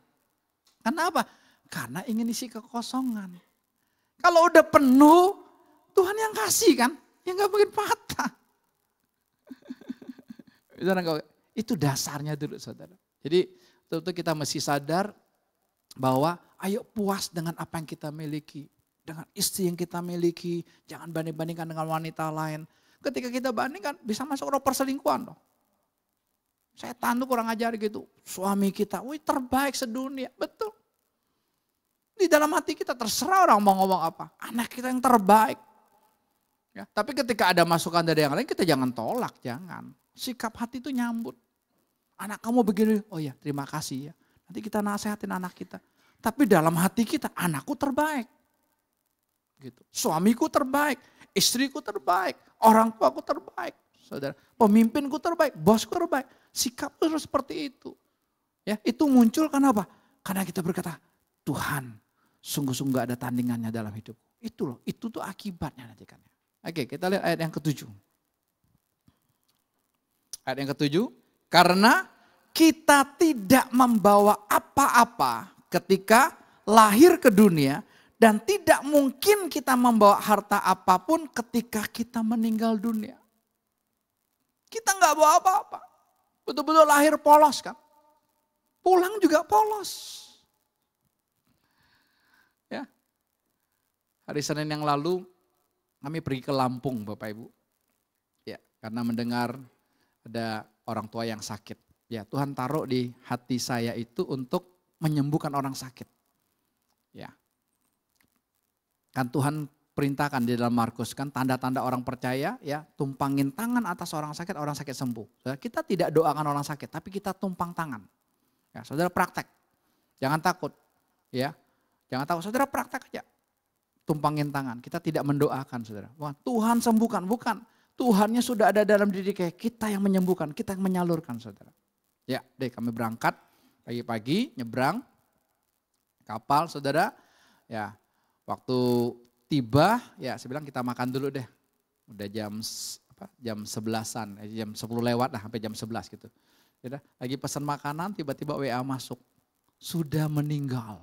Kenapa? Karena ingin isi kekosongan. Kalau udah penuh, Tuhan yang kasih kan. Ya gak mungkin patah. Itu dasarnya dulu saudara. Jadi tentu kita mesti sadar bahwa ayo puas dengan apa yang kita miliki. dengan istri yang kita miliki. Jangan banding-bandingkan dengan wanita lain. Ketika kita bandingkan bisa masuk roh perselingkuhan dong. Setan tuh kurang ajar gitu. Suami kita, wih terbaik sedunia. Betul. Di dalam hati kita terserah orang mau ngomong apa. Anak kita yang terbaik. Ya, tapi ketika ada masukan dari yang lain kita jangan tolak, jangan. Sikap hati itu nyambut. Anak kamu begini, oh ya terima kasih ya. Nanti kita nasihatin anak kita. Tapi dalam hati kita, anakku terbaik. Gitu. Suamiku terbaik, istriku terbaik, orang tuaku terbaik. Saudara, pemimpinku terbaik, bosku terbaik. Sikap terus seperti itu. Ya, itu muncul karena apa? Karena kita berkata, Tuhan, sungguh-sungguh gak ada tandingannya dalam hidupku. Itu loh, itu tuh akibatnya nanti kan. Oke, kita lihat ayat yang ke-7. Ayat yang ke-7, karena kita tidak membawa apa-apa ketika lahir ke dunia dan tidak mungkin kita membawa harta apapun ketika kita meninggal dunia. Kita nggak bawa apa-apa. Betul-betul lahir polos kan. Pulang juga polos. Ya. Hari Senin yang lalu kami pergi ke Lampung Bapak Ibu. Ya, karena mendengar ada orang tua yang sakit. Ya, Tuhan taruh di hati saya itu untuk menyembuhkan orang sakit. Ya. Kan Tuhan perintahkan di dalam Markus kan tanda-tanda orang percaya ya, tumpangin tangan atas orang sakit sembuh. Saudara, kita tidak doakan orang sakit tapi kita tumpang tangan. Ya, saudara praktek. Jangan takut. Ya. Jangan takut, saudara praktek aja. Tumpangin tangan. Kita tidak mendoakan saudara. Wah, Tuhan sembuhkan, bukan. Tuhannya sudah ada dalam diri kita yang menyembuhkan, kita yang menyalurkan saudara. Ya, deh kami berangkat pagi-pagi nyebrang kapal saudara. Ya, waktu tiba ya saya bilang kita makan dulu deh. Udah jam 11-an, jam 10 lewat lah sampai jam 11 gitu. Ya, lagi pesan makanan tiba-tiba WA masuk. Sudah meninggal.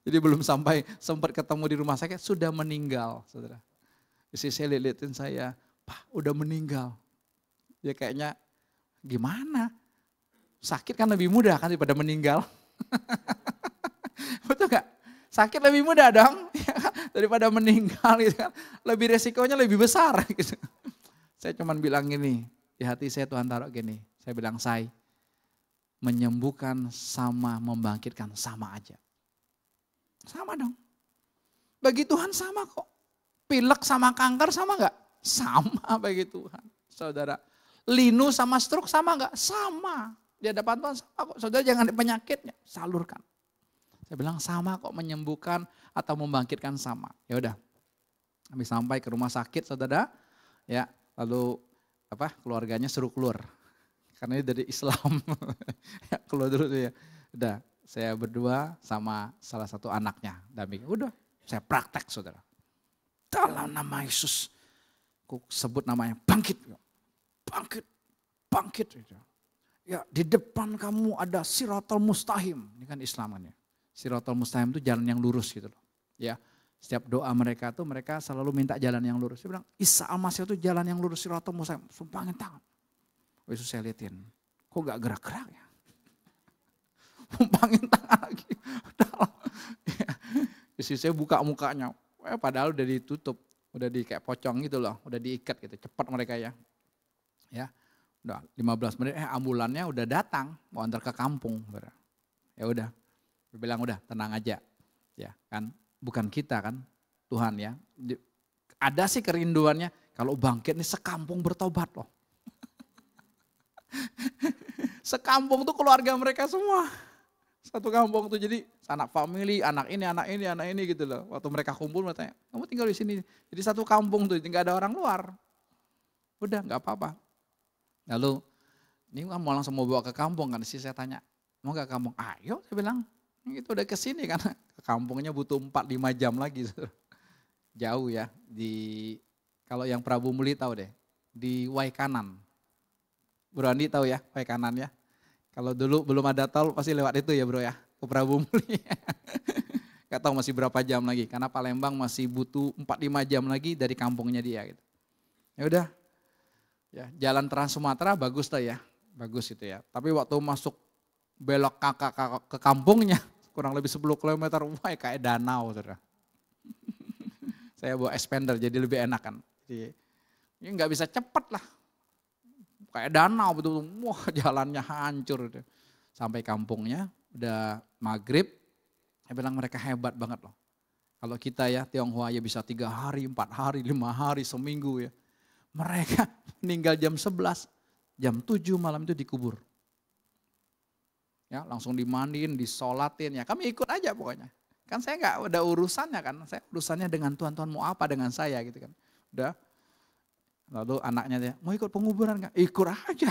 Jadi belum sampai sempat ketemu di rumah sakit sudah meninggal saudara. Istri saya liatin saya, Pak udah meninggal. Ya kayaknya gimana? Sakit kan lebih mudah kan daripada meninggal. Betul gak? Sakit lebih mudah dong ya kan? Daripada meninggal gitu kan. Lebih resikonya lebih besar gitu. Saya cuman bilang gini, di hati saya Tuhan taruh gini. Saya bilang menyembuhkan sama membangkitkan sama aja. Sama dong. Bagi Tuhan sama kok. Pilek sama kanker sama gak? Sama bagi Tuhan. Saudara, linu sama stroke sama gak? Sama. Di hadapan Tuhan sama kok. Saudara jangan penyakitnya, salurkan. Saya bilang sama kok menyembuhkan atau membangkitkan sama. Ya udah. Kami sampai ke rumah sakit saudara. Ya, lalu keluarganya suruh keluar. Karena ini dari Islam. Ya, keluar dulu tuh ya. Udah, saya berdua sama salah satu anaknya. Udah, saya praktek saudara. Dalam nama Yesus, aku sebut namanya bangkit. Bangkit, bangkit. Ya, di depan kamu ada Siratal Mustaqim. Ini kan Islamannya. Siratal Mustaqim itu jalan yang lurus gitu loh. Ya, setiap doa mereka tuh mereka selalu minta jalan yang lurus. Dia bilang, Isa Al-Masih itu jalan yang lurus Siratal Mustaqim. Sumpangin tangan. Yesus saya liatin, kok gak gerak-gerak ya? Sumpangin tangan lagi. Ya. Yesus saya buka mukanya. Padahal udah ditutup, udah di kayak pocong gitu loh, udah diikat gitu, cepat mereka ya. Ya, udah 15 menit ambulannya udah datang, mau antar ke kampung. Ya udah, dia bilang udah tenang aja. Ya kan, bukan kita kan, Tuhan ya. Ada sih kerinduannya, kalau bangkit nih sekampung bertobat loh. Sekampung tuh keluarga mereka semua. Satu kampung tuh jadi anak family, anak ini gitu loh. Waktu mereka kumpul mereka tanya, kamu tinggal di sini. Jadi satu kampung tuh, nggak ada orang luar. Udah nggak apa-apa. Lalu ini kan mau langsung mau bawa ke kampung kan. Saya tanya, mau nggak ke kampung? Ayo saya bilang, itu udah kesini karena ke kampungnya butuh 4-5 jam lagi. Jauh ya. Kalau yang Prabu Muli tahu deh, di Waikanan. Bro Andi tahu ya Waikanan ya. Kalau dulu belum ada tol pasti lewat itu ya bro ya, ke Prabu Muli. Gak tahu masih berapa jam lagi, karena Palembang masih butuh 4-5 jam lagi dari kampungnya dia gitu. Ya udah, ya jalan Trans Sumatera bagus lah ya, bagus itu ya. Tapi waktu masuk belok ke kampungnya, kurang lebih 10 km, wah kayak danau. Saudara. Saya bawa expander jadi lebih enak kan. Jadi, ini nggak bisa cepet lah. Kayak danau betul-betul, wah jalannya hancur. Sampai kampungnya, udah maghrib, saya bilang mereka hebat banget loh. Kalau kita ya Tionghoa ya bisa 3 hari, 4 hari, 5 hari, seminggu ya. Mereka meninggal jam 11, jam 7 malam itu dikubur. Ya langsung dimandiin, disolatin ya, kami ikut aja pokoknya. Kan saya nggak ada urusannya kan, saya urusannya dengan Tuhan, Tuhan mau apa dengan saya gitu kan. Udah, lalu anaknya dia, mau ikut penguburan nggak? Ikut aja.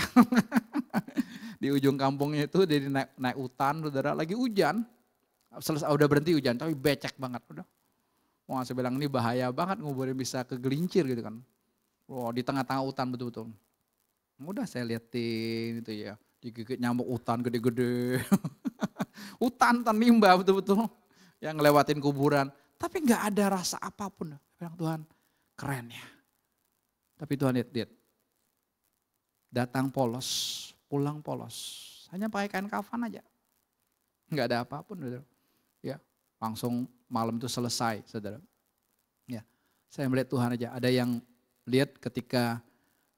Di ujung kampungnya itu dia naik hutan, saudara, lagi hujan. Selesai udah berhenti hujan, tapi becek banget udah. Wah saya bilang ini bahaya banget nguburin bisa kegelincir gitu kan. Wah di tengah-tengah hutan betul-betul. Udah saya liatin itu ya, digigit nyamuk hutan gede-gede. Hutan limbah betul-betul. Yang ngelewatin kuburan, tapi nggak ada rasa apapun. Bilang Tuhan, keren ya. Tapi Tuhan lihat, datang polos, pulang polos, hanya pakai kain kafan aja, nggak ada apapun, saudara. Ya, langsung malam itu selesai, saudara. Ya, saya melihat Tuhan aja. Ada yang lihat ketika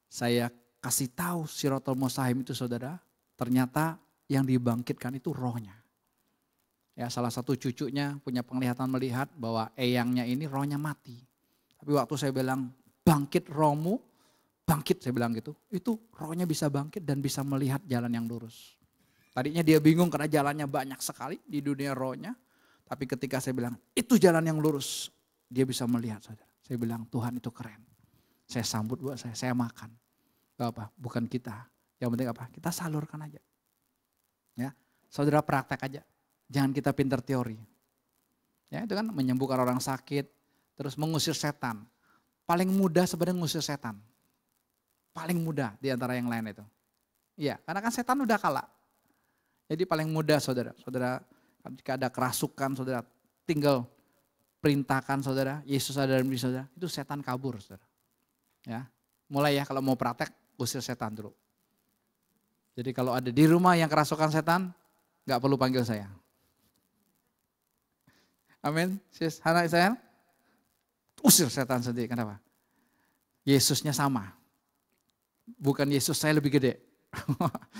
saya kasih tahu Siratul Mustaqim itu, saudara, ternyata yang dibangkitkan itu rohnya. Ya, salah satu cucunya punya penglihatan melihat bahwa eyangnya ini rohnya mati. Tapi waktu saya bilang bangkit rohmu, bangkit saya bilang gitu. Itu rohnya bisa bangkit dan bisa melihat jalan yang lurus. Tadinya dia bingung karena jalannya banyak sekali di dunia rohnya. Tapi ketika saya bilang itu jalan yang lurus, dia bisa melihat saudara. Saya bilang Tuhan itu keren. Saya sambut buat saya makan. Gak apa, bukan kita. Yang penting apa? Kita salurkan aja. Ya, saudara praktek aja. Jangan kita pintar teori. Ya itu kan menyembuhkan orang sakit, terus mengusir setan. Paling mudah sebenarnya mengusir setan. Paling mudah di antara yang lain itu. Iya, karena kan setan udah kalah. Jadi paling mudah saudara. Saudara jika ada kerasukan saudara, tinggal perintahkan saudara, Yesus ada dalam diri saudara, itu setan kabur saudara. Ya, mulai ya kalau mau praktek, usir setan dulu. Jadi kalau ada di rumah yang kerasukan setan, gak perlu panggil saya. Amin. Sis, Hana Israel, usir setan sendiri. Kenapa? Yesusnya sama. Bukan Yesus saya lebih gede.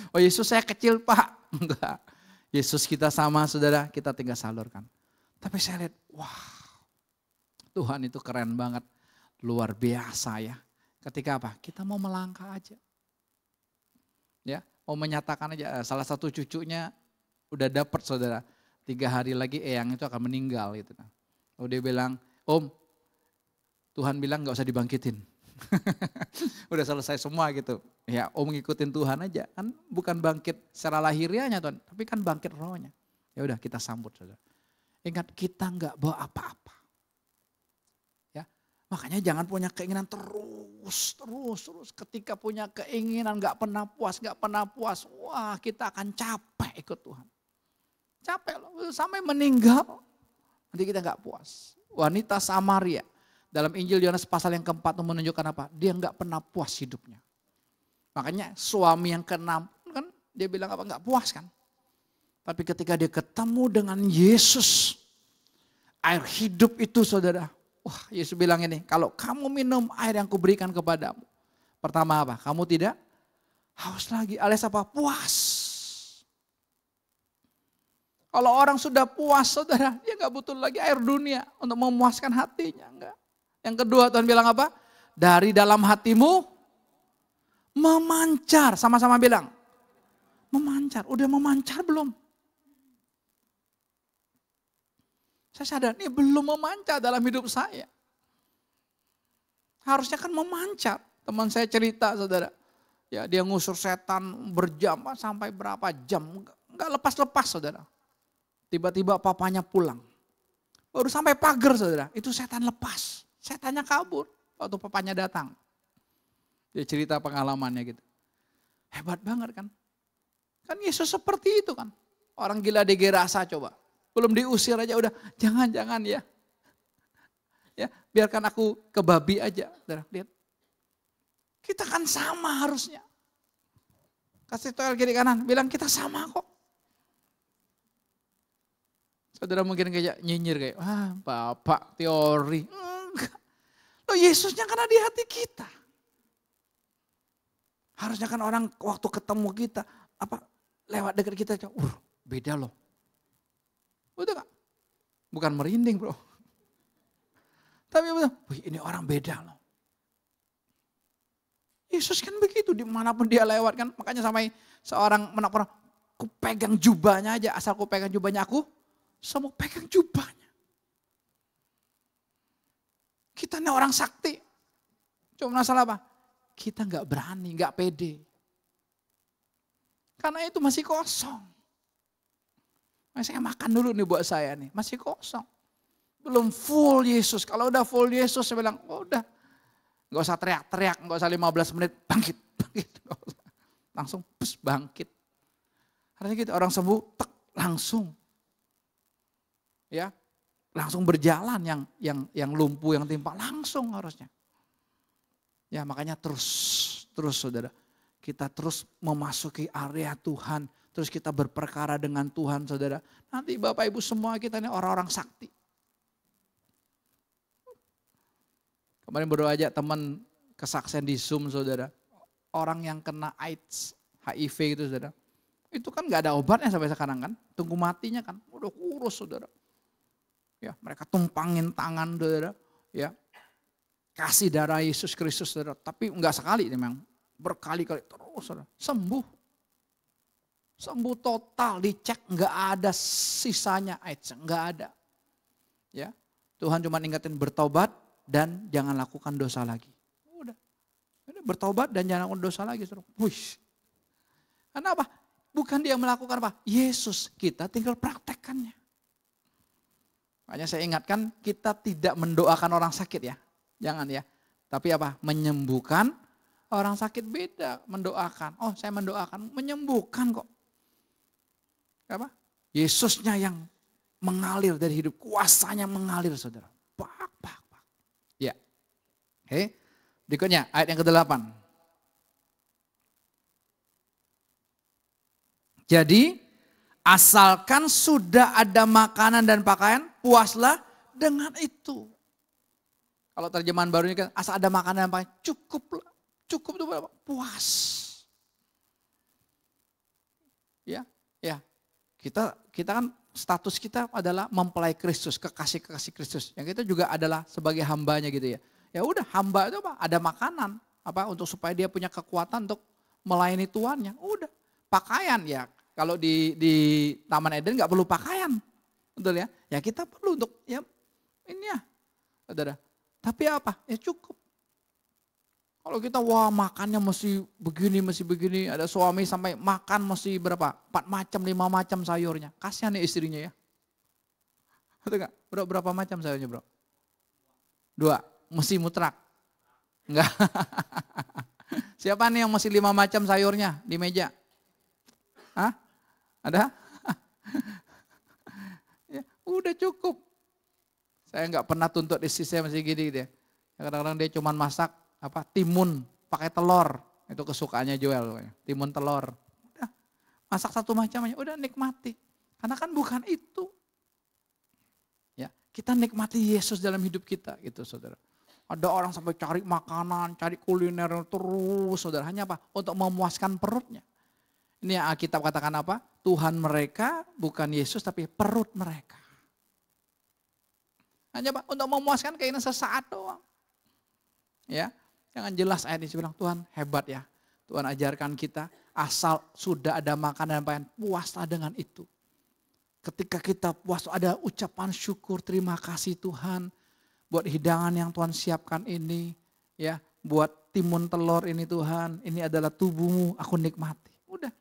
Oh Yesus saya kecil Pak. Enggak. Yesus kita sama saudara, kita tinggal salurkan. Tapi saya lihat, wah Tuhan itu keren banget. Luar biasa ya. Ketika apa? Kita mau melangkah aja. Ya, mau menyatakan aja. Salah satu cucunya udah dapat saudara. 3 hari lagi eyang itu akan meninggal gitu. Lalu dia bilang, Om, Tuhan bilang gak usah dibangkitin. Udah selesai semua gitu. Ya Om ngikutin Tuhan aja. Kan bukan bangkit secara lahiriahnya Tuhan, tapi kan bangkit rohnya. Ya udah kita sambut saudara. Ingat kita gak bawa apa-apa. Ya, makanya jangan punya keinginan terus. Ketika punya keinginan gak pernah puas. Wah kita akan capek ikut Tuhan. Capek loh, sampai meninggal. Nanti kita gak puas. Wanita Samaria. Dalam Injil Yohanes pasal yang keempat itu menunjukkan apa? Dia gak pernah puas hidupnya. Makanya suami yang ke-6 kan dia bilang apa? Gak puas kan. Tapi ketika dia ketemu dengan Yesus. Air hidup itu saudara. Wah Yesus bilang ini, kalau kamu minum air yang kuberikan kepadamu. Pertama apa? Kamu tidak haus lagi. Alias apa? Puas. Kalau orang sudah puas saudara, dia gak butuh lagi air dunia untuk memuaskan hatinya. Enggak. Yang kedua Tuhan bilang apa? Dari dalam hatimu memancar. Sama-sama bilang. Memancar. Udah memancar belum? Saya sadar ini belum memancar dalam hidup saya. Harusnya kan memancar. Teman saya cerita saudara. Ya dia ngusur setan berjam sampai berapa jam. Enggak lepas-lepas saudara. Tiba-tiba papanya pulang. Baru sampai pagar saudara, itu setan lepas. Setannya kabur waktu papanya datang. Dia cerita pengalamannya gitu. Hebat banget kan. Kan Yesus seperti itu kan. Orang gila di Gerasa coba. Belum diusir aja udah, jangan ya. Ya, biarkan aku ke babi aja. Saudara, lihat. Kita kan sama harusnya. Kasih toel kiri kanan, bilang kita sama kok. Saudara mungkin kayak nyinyir kayak, Bapak teori. Enggak. Loh Yesusnya karena di hati kita. Harusnya kan orang waktu ketemu kita, lewat dekat kita, beda loh. Betul gak? Bukan merinding bro. Tapi betul, wih ini orang beda loh. Yesus kan begitu, dimanapun dia lewat kan. Makanya sampai seorang menapor, aku pegang jubahnya aja, asal aku pegang jubahnya aku, semua pegang jubahnya. Kita ini orang sakti. Cuma masalah apa? Kita gak berani, gak pede. Karena itu masih kosong. Saya makan dulu nih buat saya nih, masih kosong. Belum full Yesus. Kalau udah full Yesus saya bilang, udah. Gak usah teriak-teriak, gak usah 15 menit, bangkit. Langsung bangkit. Harusnya gitu, orang sembuh, langsung. Ya, langsung berjalan yang lumpuh, yang timpa, langsung harusnya. Ya makanya terus saudara. Kita terus memasuki area Tuhan. Terus kita berperkara dengan Tuhan saudara. Nanti Bapak Ibu semua kita ini orang-orang sakti. Kemarin baru aja teman kesaksian di Zoom saudara. Orang yang kena AIDS, HIV itu saudara. Itu kan gak ada obatnya sampai sekarang kan. Tunggu matinya kan. Udah kurus saudara. Ya, mereka tumpangin tangan saudara. Ya, kasih darah Yesus Kristus saudara. Tapi enggak sekali memang. Berkali-kali terus saudara. Sembuh. Sembuh total, dicek enggak ada sisanya AIDS, enggak ada. Ya, Tuhan cuma ingetin bertobat dan jangan lakukan dosa lagi. Udah. Bertobat dan jangan lakukan dosa lagi saudara. Wih. Karena apa? Bukan dia melakukan apa? Yesus, kita tinggal praktekkannya. Makanya saya ingatkan kita tidak mendoakan orang sakit ya. Jangan ya. Tapi apa? Menyembuhkan orang sakit beda. Mendoakan. Oh saya mendoakan. Menyembuhkan kok. Apa? Yesusnya yang mengalir dari hidup. Kuasanya mengalir saudara. Pak. Ya. Oke. Berikutnya ayat yang ke-8. Jadi asalkan sudah ada makanan dan pakaian, puaslah dengan itu. Kalau terjemahan barunya kan, asal ada makanan dan pakaian, cukup itu berapa? Puas. Ya. Kita kan status kita adalah mempelai Kristus, kekasih Kristus. Yang kita juga adalah sebagai hambanya gitu ya. Ya udah, hamba itu apa? Ada makanan untuk supaya dia punya kekuatan untuk melayani tuannya. Udah, pakaian ya. Kalau di Taman Eden nggak perlu pakaian, betul ya? Ya kita perlu untuk ya ini ya, saudara. Tapi apa? Ya cukup. Kalau kita makannya mesti begini, ada suami sampai makan mesti berapa? 4 macam, 5 macam sayurnya. Kasihan nih istrinya ya. Betul nggak? Berapa macam sayurnya bro? 2, mesti mutlak. Enggak. Siapa nih yang mesti 5 macam sayurnya di meja? Hah? Ada? Ya, udah cukup. Saya nggak pernah tuntut istri saya masih gini gitu ya. Kadang-kadang dia cuma masak timun pakai telur. Itu kesukaannya Joel. Timun telur. Udah, masak 1 macam aja. Udah nikmati. Karena kan bukan itu. Ya, kita nikmati Yesus dalam hidup kita gitu saudara. Ada orang sampai cari makanan, cari kuliner terus saudara. Hanya apa? Untuk memuaskan perutnya. Ini yang Alkitab katakan apa? Tuhan mereka bukan Yesus tapi perut mereka. Hanya apa? Untuk memuaskan keinginan sesaat doang. Ya, jangan jelas ayat ini bilang Tuhan hebat ya. Tuhan ajarkan kita asal sudah ada makanan dan pakaian, puaslah dengan itu. Ketika kita puas ada ucapan syukur, terima kasih Tuhan buat hidangan yang Tuhan siapkan ini, ya, buat timun telur ini Tuhan, ini adalah tubuhmu, aku nikmati. Udah.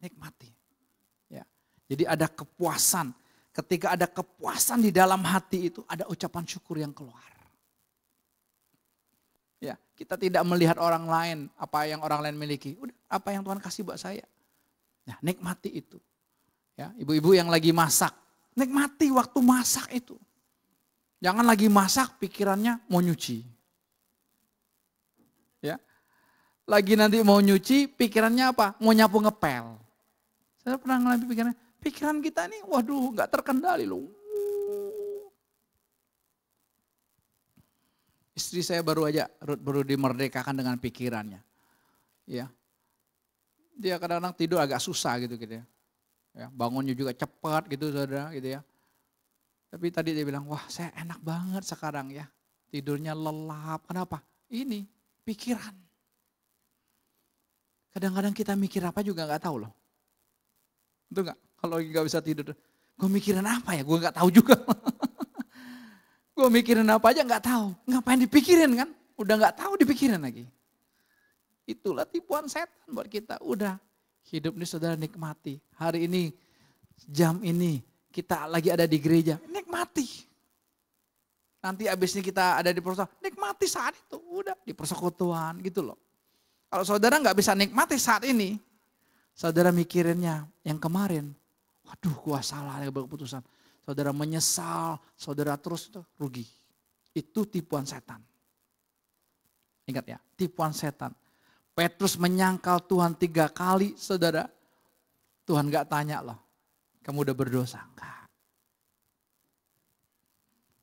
Nikmati. Ya. Jadi ada kepuasan. Ketika ada kepuasan di dalam hati itu ada ucapan syukur yang keluar. Ya, kita tidak melihat orang lain, apa yang orang lain miliki. Udah, apa yang Tuhan kasih buat saya. Nah, nikmati itu. Ya, ibu-ibu yang lagi masak, nikmati waktu masak itu. Jangan lagi masak pikirannya mau nyuci. Ya. Lagi nanti mau nyuci pikirannya apa? Mau nyapu ngepel. Saya pernah ngalamin Pikiran kita nih, waduh gak terkendali loh. Istri saya baru dimerdekakan dengan pikirannya. Ya. Dia kadang-kadang tidur agak susah gitu ya. Ya, bangunnya juga cepat gitu saudara gitu ya. Tapi tadi dia bilang, wah saya enak banget sekarang ya. Tidurnya lelap, kenapa? Ini pikiran. Kadang-kadang kita mikir apa juga gak tahu loh. Betul gak? Kalau lagi gak bisa tidur, gue mikirin apa ya? Gue gak tahu juga. Gue mikirin apa aja gak tahu. Ngapain dipikirin kan? Udah gak tahu dipikirin lagi. Itulah tipuan setan buat kita. Udah hidup ini saudara nikmati. Hari ini, jam ini, kita lagi ada di gereja. Nikmati. Nanti abis ini kita ada di persekutuan. Nikmati saat itu. Udah di persekutuan gitu loh. Kalau saudara gak bisa nikmati saat ini. Saudara mikirinnya yang kemarin. Waduh gua salah ya keputusan. Saudara menyesal, saudara terus itu rugi. Itu tipuan setan. Ingat ya, tipuan setan. Petrus menyangkal Tuhan 3 kali, saudara. Tuhan gak tanya loh, kamu udah berdosa? Enggak.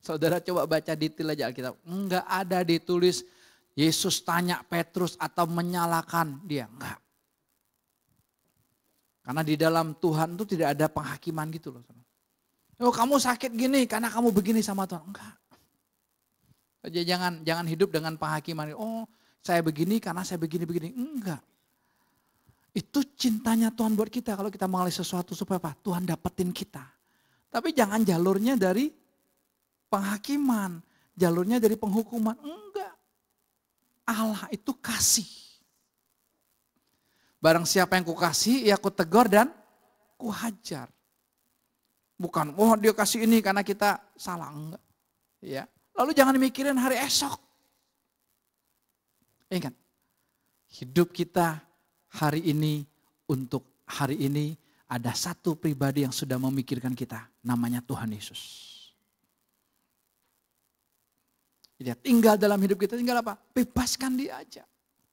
Saudara coba baca detail aja Alkitab. Enggak ada ditulis Yesus tanya Petrus atau menyalahkan dia. Enggak. Karena di dalam Tuhan itu tidak ada penghakiman gitu loh. Oh kamu sakit gini karena kamu begini sama Tuhan. Enggak. Jadi jangan hidup dengan penghakiman. Oh saya begini karena saya begini-begini. Enggak. Itu cintanya Tuhan buat kita. Kalau kita mengalami sesuatu supaya apa? Tuhan dapetin kita. Tapi jangan jalurnya dari penghakiman. Jalurnya dari penghukuman. Enggak. Allah itu kasih. Barang siapa yang kukasih, ya kutegur dan kuhajar. Bukan, oh dia kasih ini karena kita salah. Enggak. Ya. Lalu jangan mikirin hari esok. Ingat, hidup kita hari ini untuk hari ini ada satu pribadi yang sudah memikirkan kita. Namanya Tuhan Yesus. Dia tinggal dalam hidup kita, tinggal apa? Bebaskan dia aja.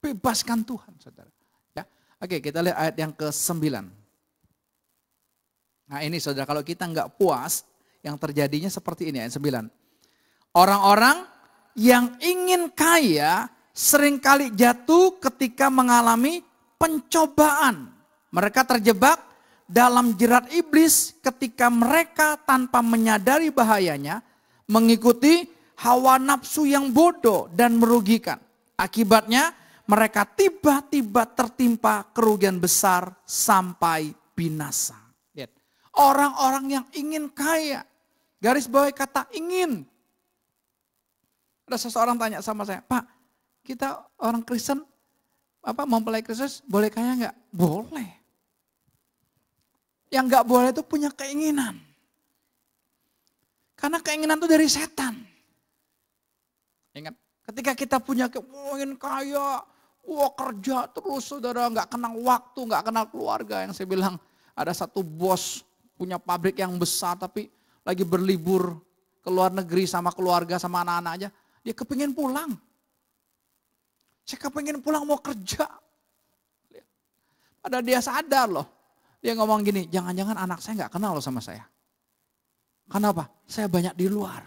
Bebaskan Tuhan, saudara. Ya. Oke, kita lihat ayat yang ke-9. Nah ini saudara, kalau kita nggak puas, yang terjadinya seperti ini ayat 9. Orang-orang yang ingin kaya seringkali jatuh ketika mengalami pencobaan. Mereka terjebak dalam jerat iblis ketika mereka tanpa menyadari bahayanya mengikuti hawa nafsu yang bodoh dan merugikan. Akibatnya mereka tiba-tiba tertimpa kerugian besar sampai binasa. Lihat, orang-orang yang ingin kaya, garis bawahi kata ingin. Ada seseorang tanya sama saya, Pak, kita orang Kristen, mempelai Kristus boleh kaya enggak? Boleh. Yang enggak boleh itu punya keinginan. Karena keinginan itu dari setan. Ingat, ketika kita punya ingin kaya, kerja terus saudara, enggak kenal waktu, enggak kenal keluarga. Yang saya bilang, ada satu bos punya pabrik yang besar tapi lagi berlibur ke luar negeri sama keluarga, sama anak-anak aja. Dia kepingin pulang. Saya kepingin pulang mau kerja. Padahal dia sadar loh. Dia ngomong gini, jangan-jangan anak saya gak kenal loh sama saya. Kenapa? Saya banyak di luar.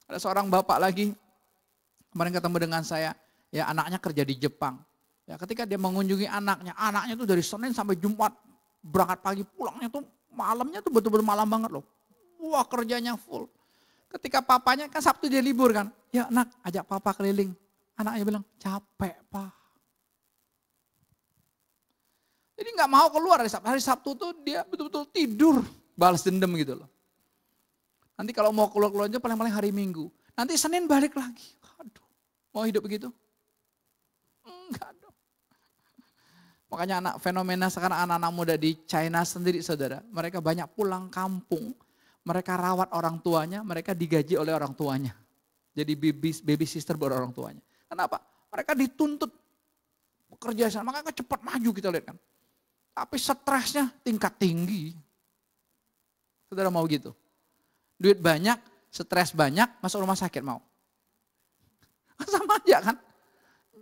Ada seorang bapak lagi, kemarin ketemu dengan saya, ya anaknya kerja di Jepang. Ya ketika dia mengunjungi anaknya tuh dari Senin sampai Jumat, berangkat pagi, pulangnya tuh malamnya tuh betul-betul malam banget loh. Wah kerjanya full. Ketika papanya kan Sabtu dia libur kan. Ya nak ajak papa keliling. Anaknya bilang capek pak. Jadi gak mau keluar hari Sabtu. Hari Sabtu tuh dia betul-betul tidur. Balas dendam gitu loh. Nanti kalau mau keluar-keluar aja paling-paling hari Minggu. Nanti Senin balik lagi. Aduh, mau hidup begitu? Enggak dong. Makanya fenomena sekarang anak-anak muda di China sendiri saudara. Mereka banyak pulang kampung. Mereka rawat orang tuanya, mereka digaji oleh orang tuanya. Jadi baby sister buat orang tuanya. Kenapa? Mereka dituntut bekerja sana, makanya cepat maju kita lihat kan. Tapi stresnya tingkat tinggi. Saudara mau gitu? Duit banyak, stres banyak, masuk rumah sakit mau? Sama aja kan?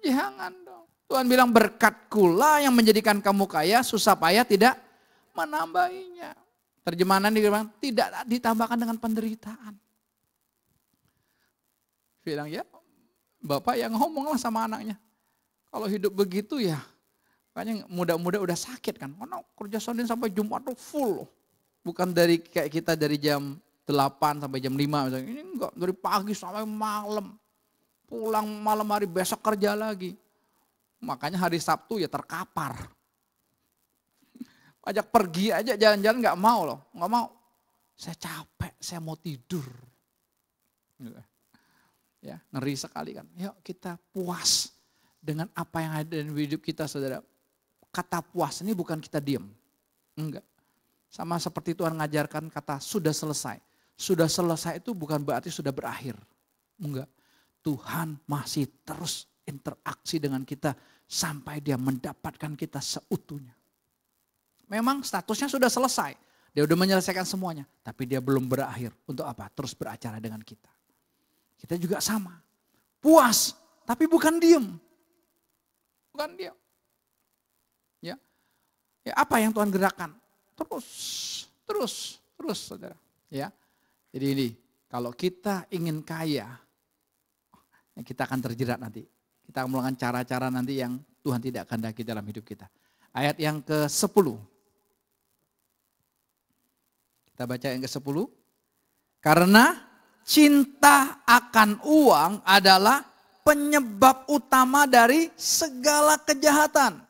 Jangan dong. Tuhan bilang berkat kula yang menjadikan kamu kaya, susah payah tidak menambahinya. Terjemahan dikatakan tidak ditambahkan dengan penderitaan. Bilang ya, bapak yang ngomonglah sama anaknya. Kalau hidup begitu ya, makanya muda-muda udah sakit kan. Karena kerja Senin sampai Jumat tuh full. Bukan dari kayak kita dari jam 8 sampai jam 5 misalnya. Ini enggak, dari pagi sampai malam. Pulang malam hari besok kerja lagi. Makanya hari Sabtu ya terkapar. Ajak pergi aja jalan-jalan nggak mau loh. Nggak mau. Saya capek, saya mau tidur. Ya, ngeri sekali kan. Yuk kita puas dengan apa yang ada di hidup kita, saudara. Kata puas ini bukan kita diam. Enggak. Sama seperti Tuhan ngajarkan kata sudah selesai. Sudah selesai itu bukan berarti sudah berakhir. Enggak. Tuhan masih terus interaksi dengan kita sampai dia mendapatkan kita seutuhnya. Memang statusnya sudah selesai. Dia udah menyelesaikan semuanya. Tapi dia belum berakhir. Untuk apa? Terus beracara dengan kita. Kita juga sama. Puas. Tapi bukan diem. Bukan diem. Ya. Ya apa yang Tuhan gerakan? Terus saudara. Ya. Jadi ini. Kalau kita ingin kaya. Kita akan terjerat nanti. Kita akan melakukan cara-cara nanti yang Tuhan tidak kehendaki dalam hidup kita. Ayat yang ke-10. Kita baca yang ke-10. Karena cinta akan uang adalah penyebab utama dari segala kejahatan.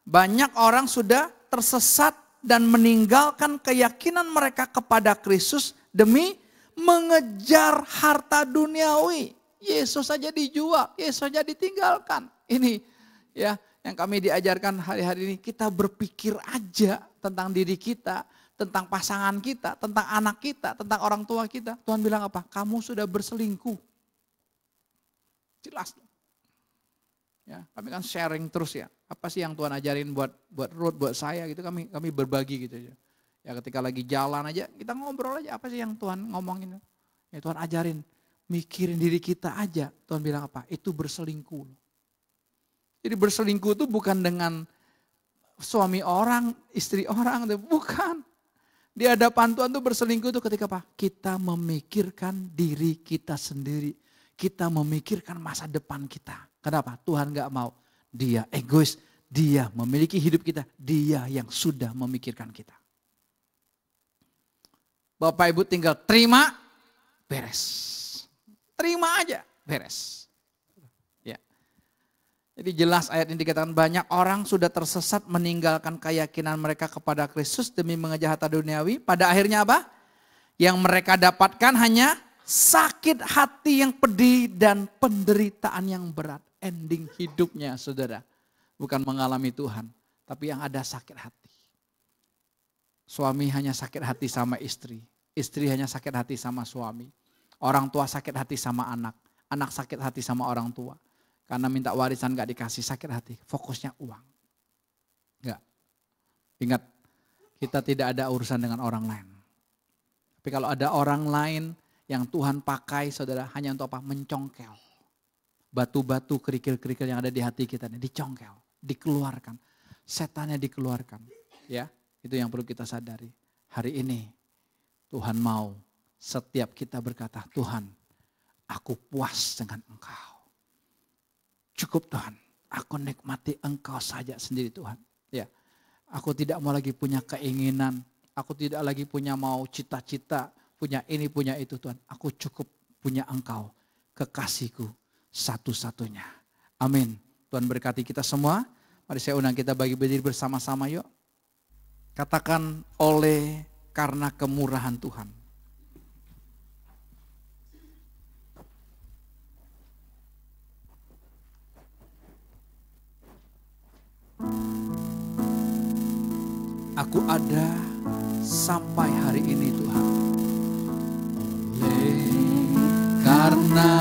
Banyak orang sudah tersesat dan meninggalkan keyakinan mereka kepada Kristus demi mengejar harta duniawi. Yesus saja dijual, Yesus saja ditinggalkan. Ini ya yang kami diajarkan hari-hari ini, kita berpikir aja tentang diri kita, tentang pasangan kita, tentang anak kita, tentang orang tua kita. Tuhan bilang apa? Kamu sudah berselingkuh. Jelas. Ya, kami kan sharing terus ya. Apa sih yang Tuhan ajarin buat Ruth, buat saya gitu, kami berbagi gitu ya. Ya ketika lagi jalan aja kita ngobrol aja, apa sih yang Tuhan ngomongin. Ya Tuhan ajarin, mikirin diri kita aja. Tuhan bilang apa? Itu berselingkuh. Jadi berselingkuh itu bukan dengan suami orang, istri orang, bukan. Di hadapan Tuhan itu berselingkuh itu ketika apa? Kita memikirkan diri kita sendiri. Kita memikirkan masa depan kita. Kenapa? Tuhan gak mau. Dia egois, dia memiliki hidup kita. Dia yang sudah memikirkan kita. Bapak Ibu tinggal terima, beres. Terima aja, beres. Ya. Jadi jelas ayat ini dikatakan banyak orang sudah tersesat meninggalkan keyakinan mereka kepada Kristus demi mengejar harta duniawi. Pada akhirnya apa? Yang mereka dapatkan hanya sakit hati yang pedih dan penderitaan yang berat. Ending hidupnya saudara. Bukan mengalami Tuhan, tapi yang ada sakit hati. Suami hanya sakit hati sama istri. Istri hanya sakit hati sama suami. Orang tua sakit hati sama anak. Anak sakit hati sama orang tua. Karena minta warisan gak dikasih, sakit hati. Fokusnya uang. Enggak. Ingat, kita tidak ada urusan dengan orang lain. Tapi kalau ada orang lain yang Tuhan pakai saudara hanya untuk apa? Mencongkel. Batu-batu kerikil-kerikil yang ada di hati kita ini dicongkel, dikeluarkan. Setannya dikeluarkan. Ya, itu yang perlu kita sadari. Hari ini Tuhan mau setiap kita berkata, Tuhan, aku puas dengan Engkau. Cukup Tuhan, aku nikmati Engkau saja sendiri Tuhan. Ya, aku tidak mau lagi punya keinginan, aku tidak lagi punya mau cita-cita, punya ini, punya itu Tuhan. Aku cukup punya Engkau, kekasihku satu-satunya. Amin. Tuhan berkati kita semua. Mari saya undang kita bagi berdiri bersama-sama yuk. Katakan oleh karena kemurahan Tuhan. Aku ada sampai hari ini Tuhan. Oleh karena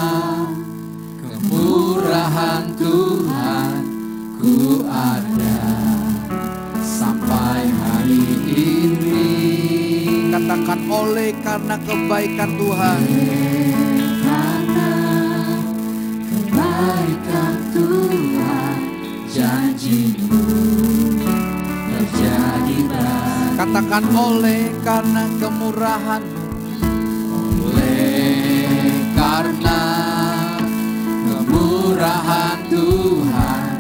kemurahan Tuhan, ku ada sampai hari ini. Katakan oleh karena kebaikan Tuhan. Karena kebaikan Tuhan, janji-Mu terjadi. katakan oleh karena kemurahan, oleh karena kemurahan Tuhan,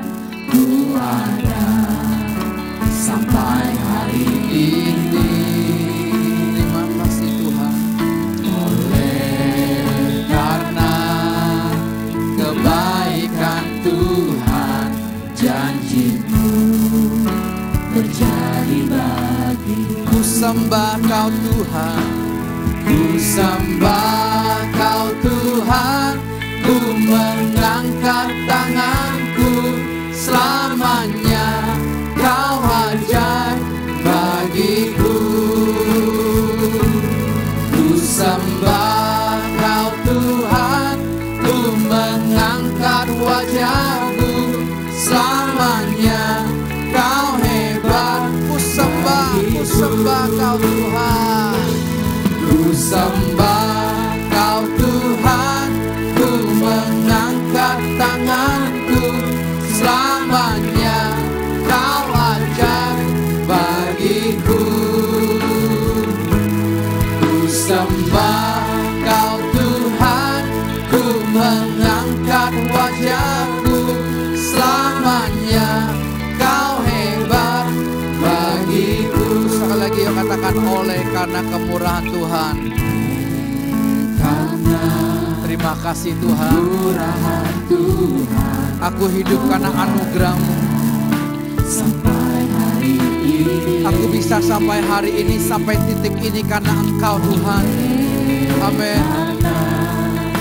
ku ada sampai hari ini. Terima kasih Tuhan. Oleh karena kebaikan Tuhan, janji-Mu terjadi bagiku. Ku sembah Kau Tuhan, ku sembah Kau Tuhan, ku mengangkat tanganku selamanya. Kau ajaib bagiku. Ku sembah Kau Tuhan, ku mengangkat wajahku selamanya. Kau hebat. Ku sembah Kau Tuhan, ku sembah Kau Tuhan, ku mengangkat tanganku selamanya. Kau ajaib bagiku. Ku sembah Kau Tuhan, ku mengangkat wajahku selamanya. Kau hebat bagiku. Sekali lagi yuk katakan oleh karena kemurahan Tuhan. Terima kasih Tuhan. Aku hidup karena anugerah-Mu. Sampai hari ini. Aku bisa sampai hari ini, sampai titik ini karena Engkau Tuhan. Amin.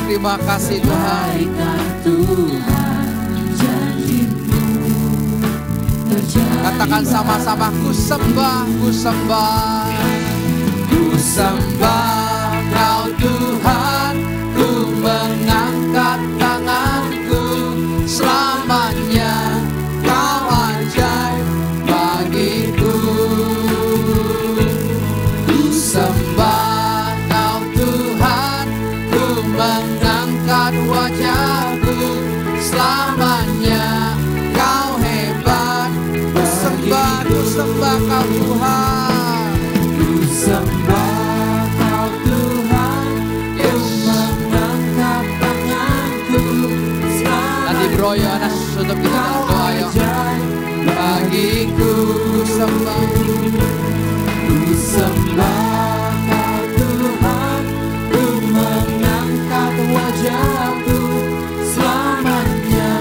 Terima kasih Tuhan. Katakan sama-sama, ku sembah, ku sembah. Ku sembah Kau Tuhan, ku mengangkat tanganku selamanya. Kau ajaib bagiku. Ku sembah Kau Tuhan, ku mengangkat wajahku selamanya. Kau hebat. Ku sembah Kau Tuhan. Ku sembah Kau Tuhan, ku mengangkat tanganku selamanya. Nanti bro ya, sudah kita doa ya. Bagiku ku sembah Kau Tuhan, ku mengangkat wajahku selamanya.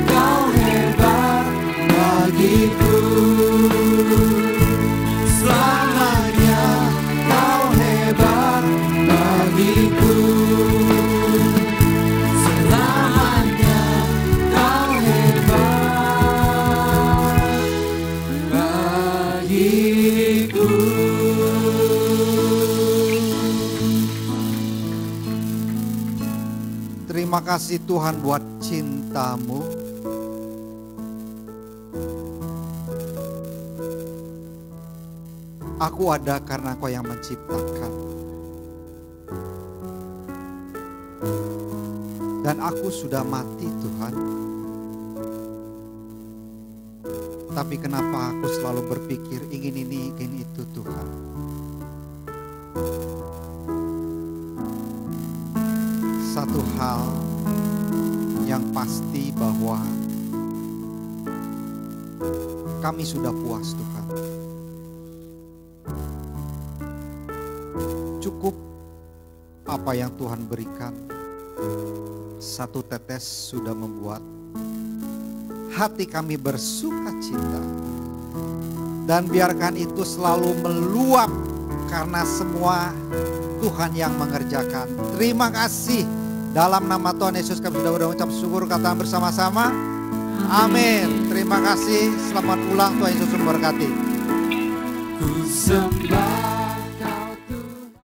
Kau hebat bagiku. Selamanya Kau hebat bagiku. Selamanya Kau hebat bagiku. Terima kasih Tuhan buat cinta-Mu. Aku ada karena Kau yang menciptakan. Dan aku sudah mati Tuhan. Tapi kenapa aku selalu berpikir ingin ini, ingin itu Tuhan. Satu hal yang pasti bahwa kami sudah puas Tuhan. Cukup apa yang Tuhan berikan. Satu tetes sudah membuat hati kami bersuka cita. Dan biarkan itu selalu meluap karena semua Tuhan yang mengerjakan. Terima kasih. Dalam nama Tuhan Yesus kami sudah berucap syukur, kata bersama-sama. Amin. Terima kasih. Selamat pulang, Tuhan Yesus memberkati. Ku sembah